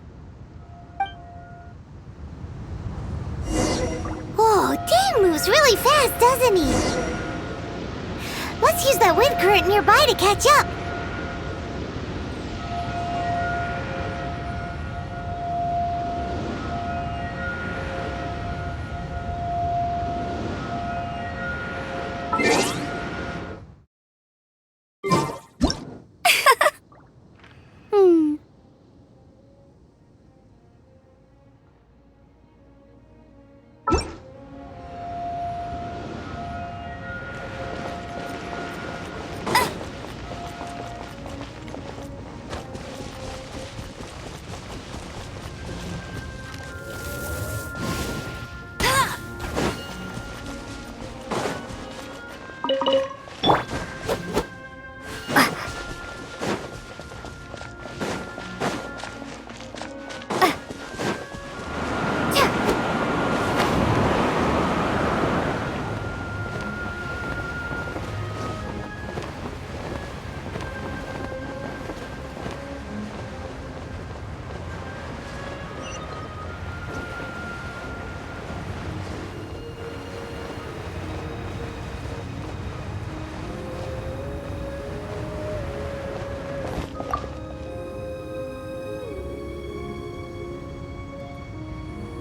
Whoa, Dan moves really fast, doesn't he? Let's use that wind current nearby to catch up.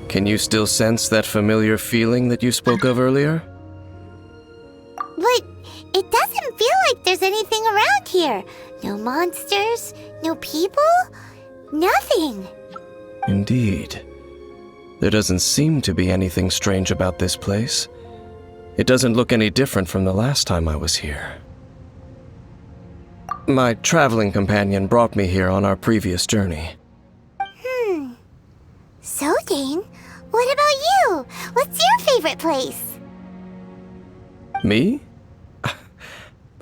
Can you still sense that familiar feeling that you spoke of earlier? But it doesn't feel like there's anything around here. No monsters, no people, nothing. Indeed. There doesn't seem to be anything strange about this place. It doesn't look any different from the last time I was here. My traveling companion brought me here on our previous journey. So, Dane, what about you? What's your favorite place? Me?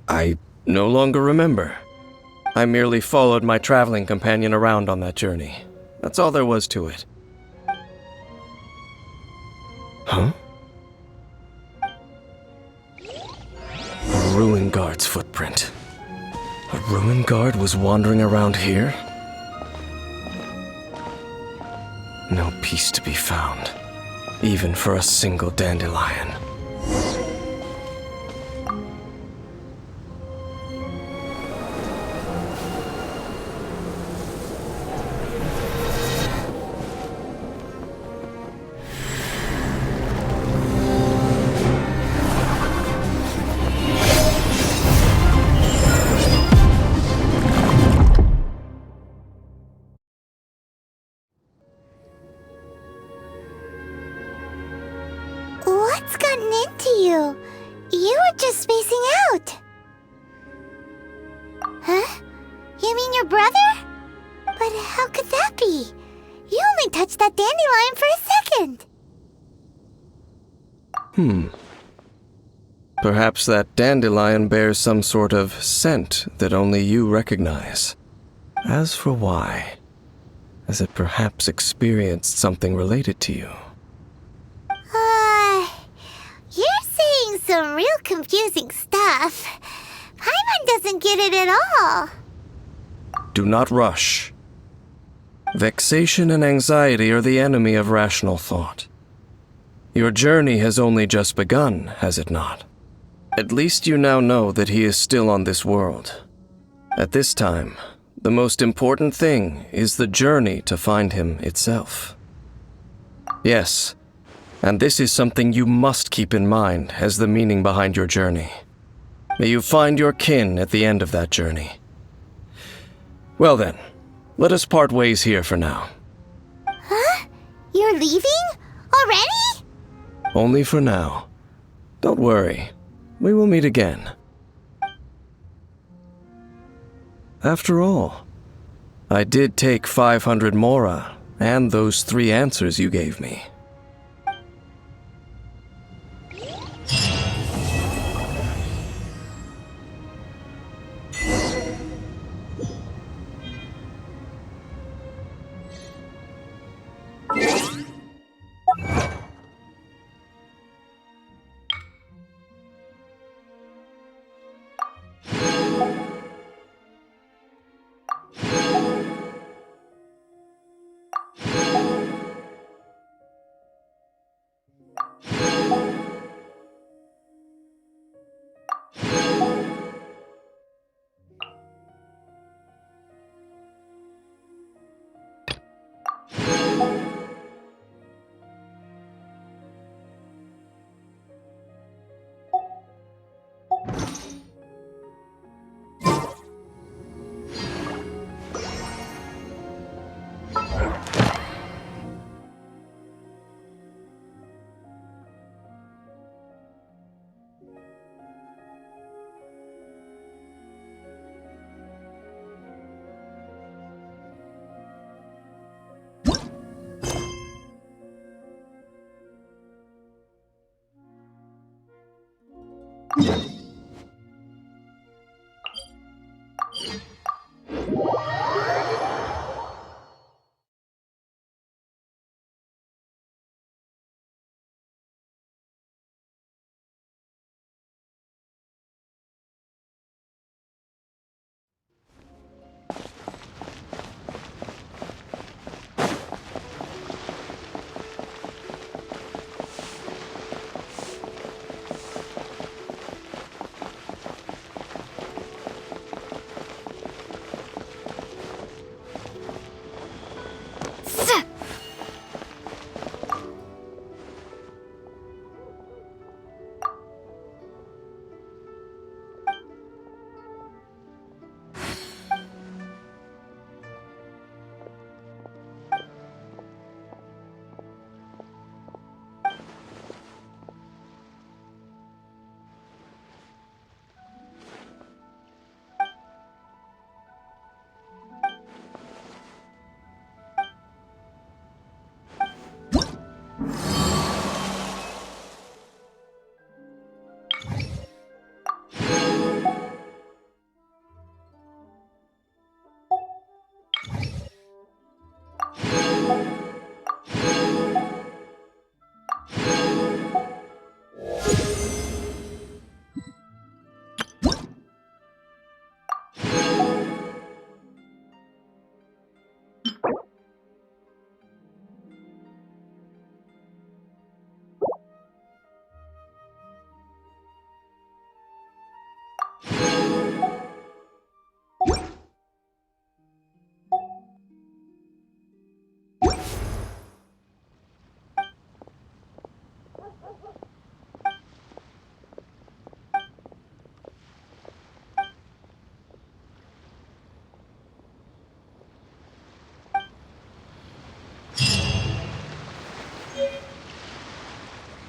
I no longer remember. I merely followed my traveling companion around on that journey. That's all there was to it. Huh? A ruin guard's footprint. A ruin guard was wandering around here? No peace to be found, even for a single dandelion. What's gotten into you? You were just spacing out. Huh? You mean your brother? But how could that be? You only touched that dandelion for a second. Perhaps that dandelion bears some sort of scent that only you recognize. As for why, has it perhaps experienced something related to you? You're saying some real confusing stuff. Paimon doesn't get it at all. Do not rush. Vexation and anxiety are the enemy of rational thought. Your journey has only just begun, has it not? At least you now know that he is still on this world. At this time, the most important thing is the journey to find him itself. Yes, and this is something you must keep in mind as the meaning behind your journey. May you find your kin at the end of that journey. Well then, let us part ways here for now. Huh? You're leaving? Already? Only for now. Don't worry, we will meet again. After all, I did take 500 mora and those 3 answers you gave me.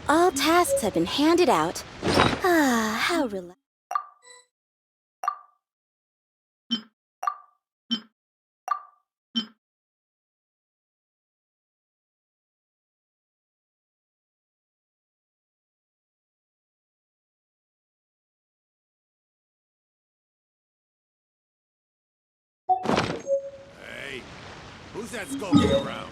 All tasks have been handed out. Ah, how relaxing. Hey, who's that skulking around?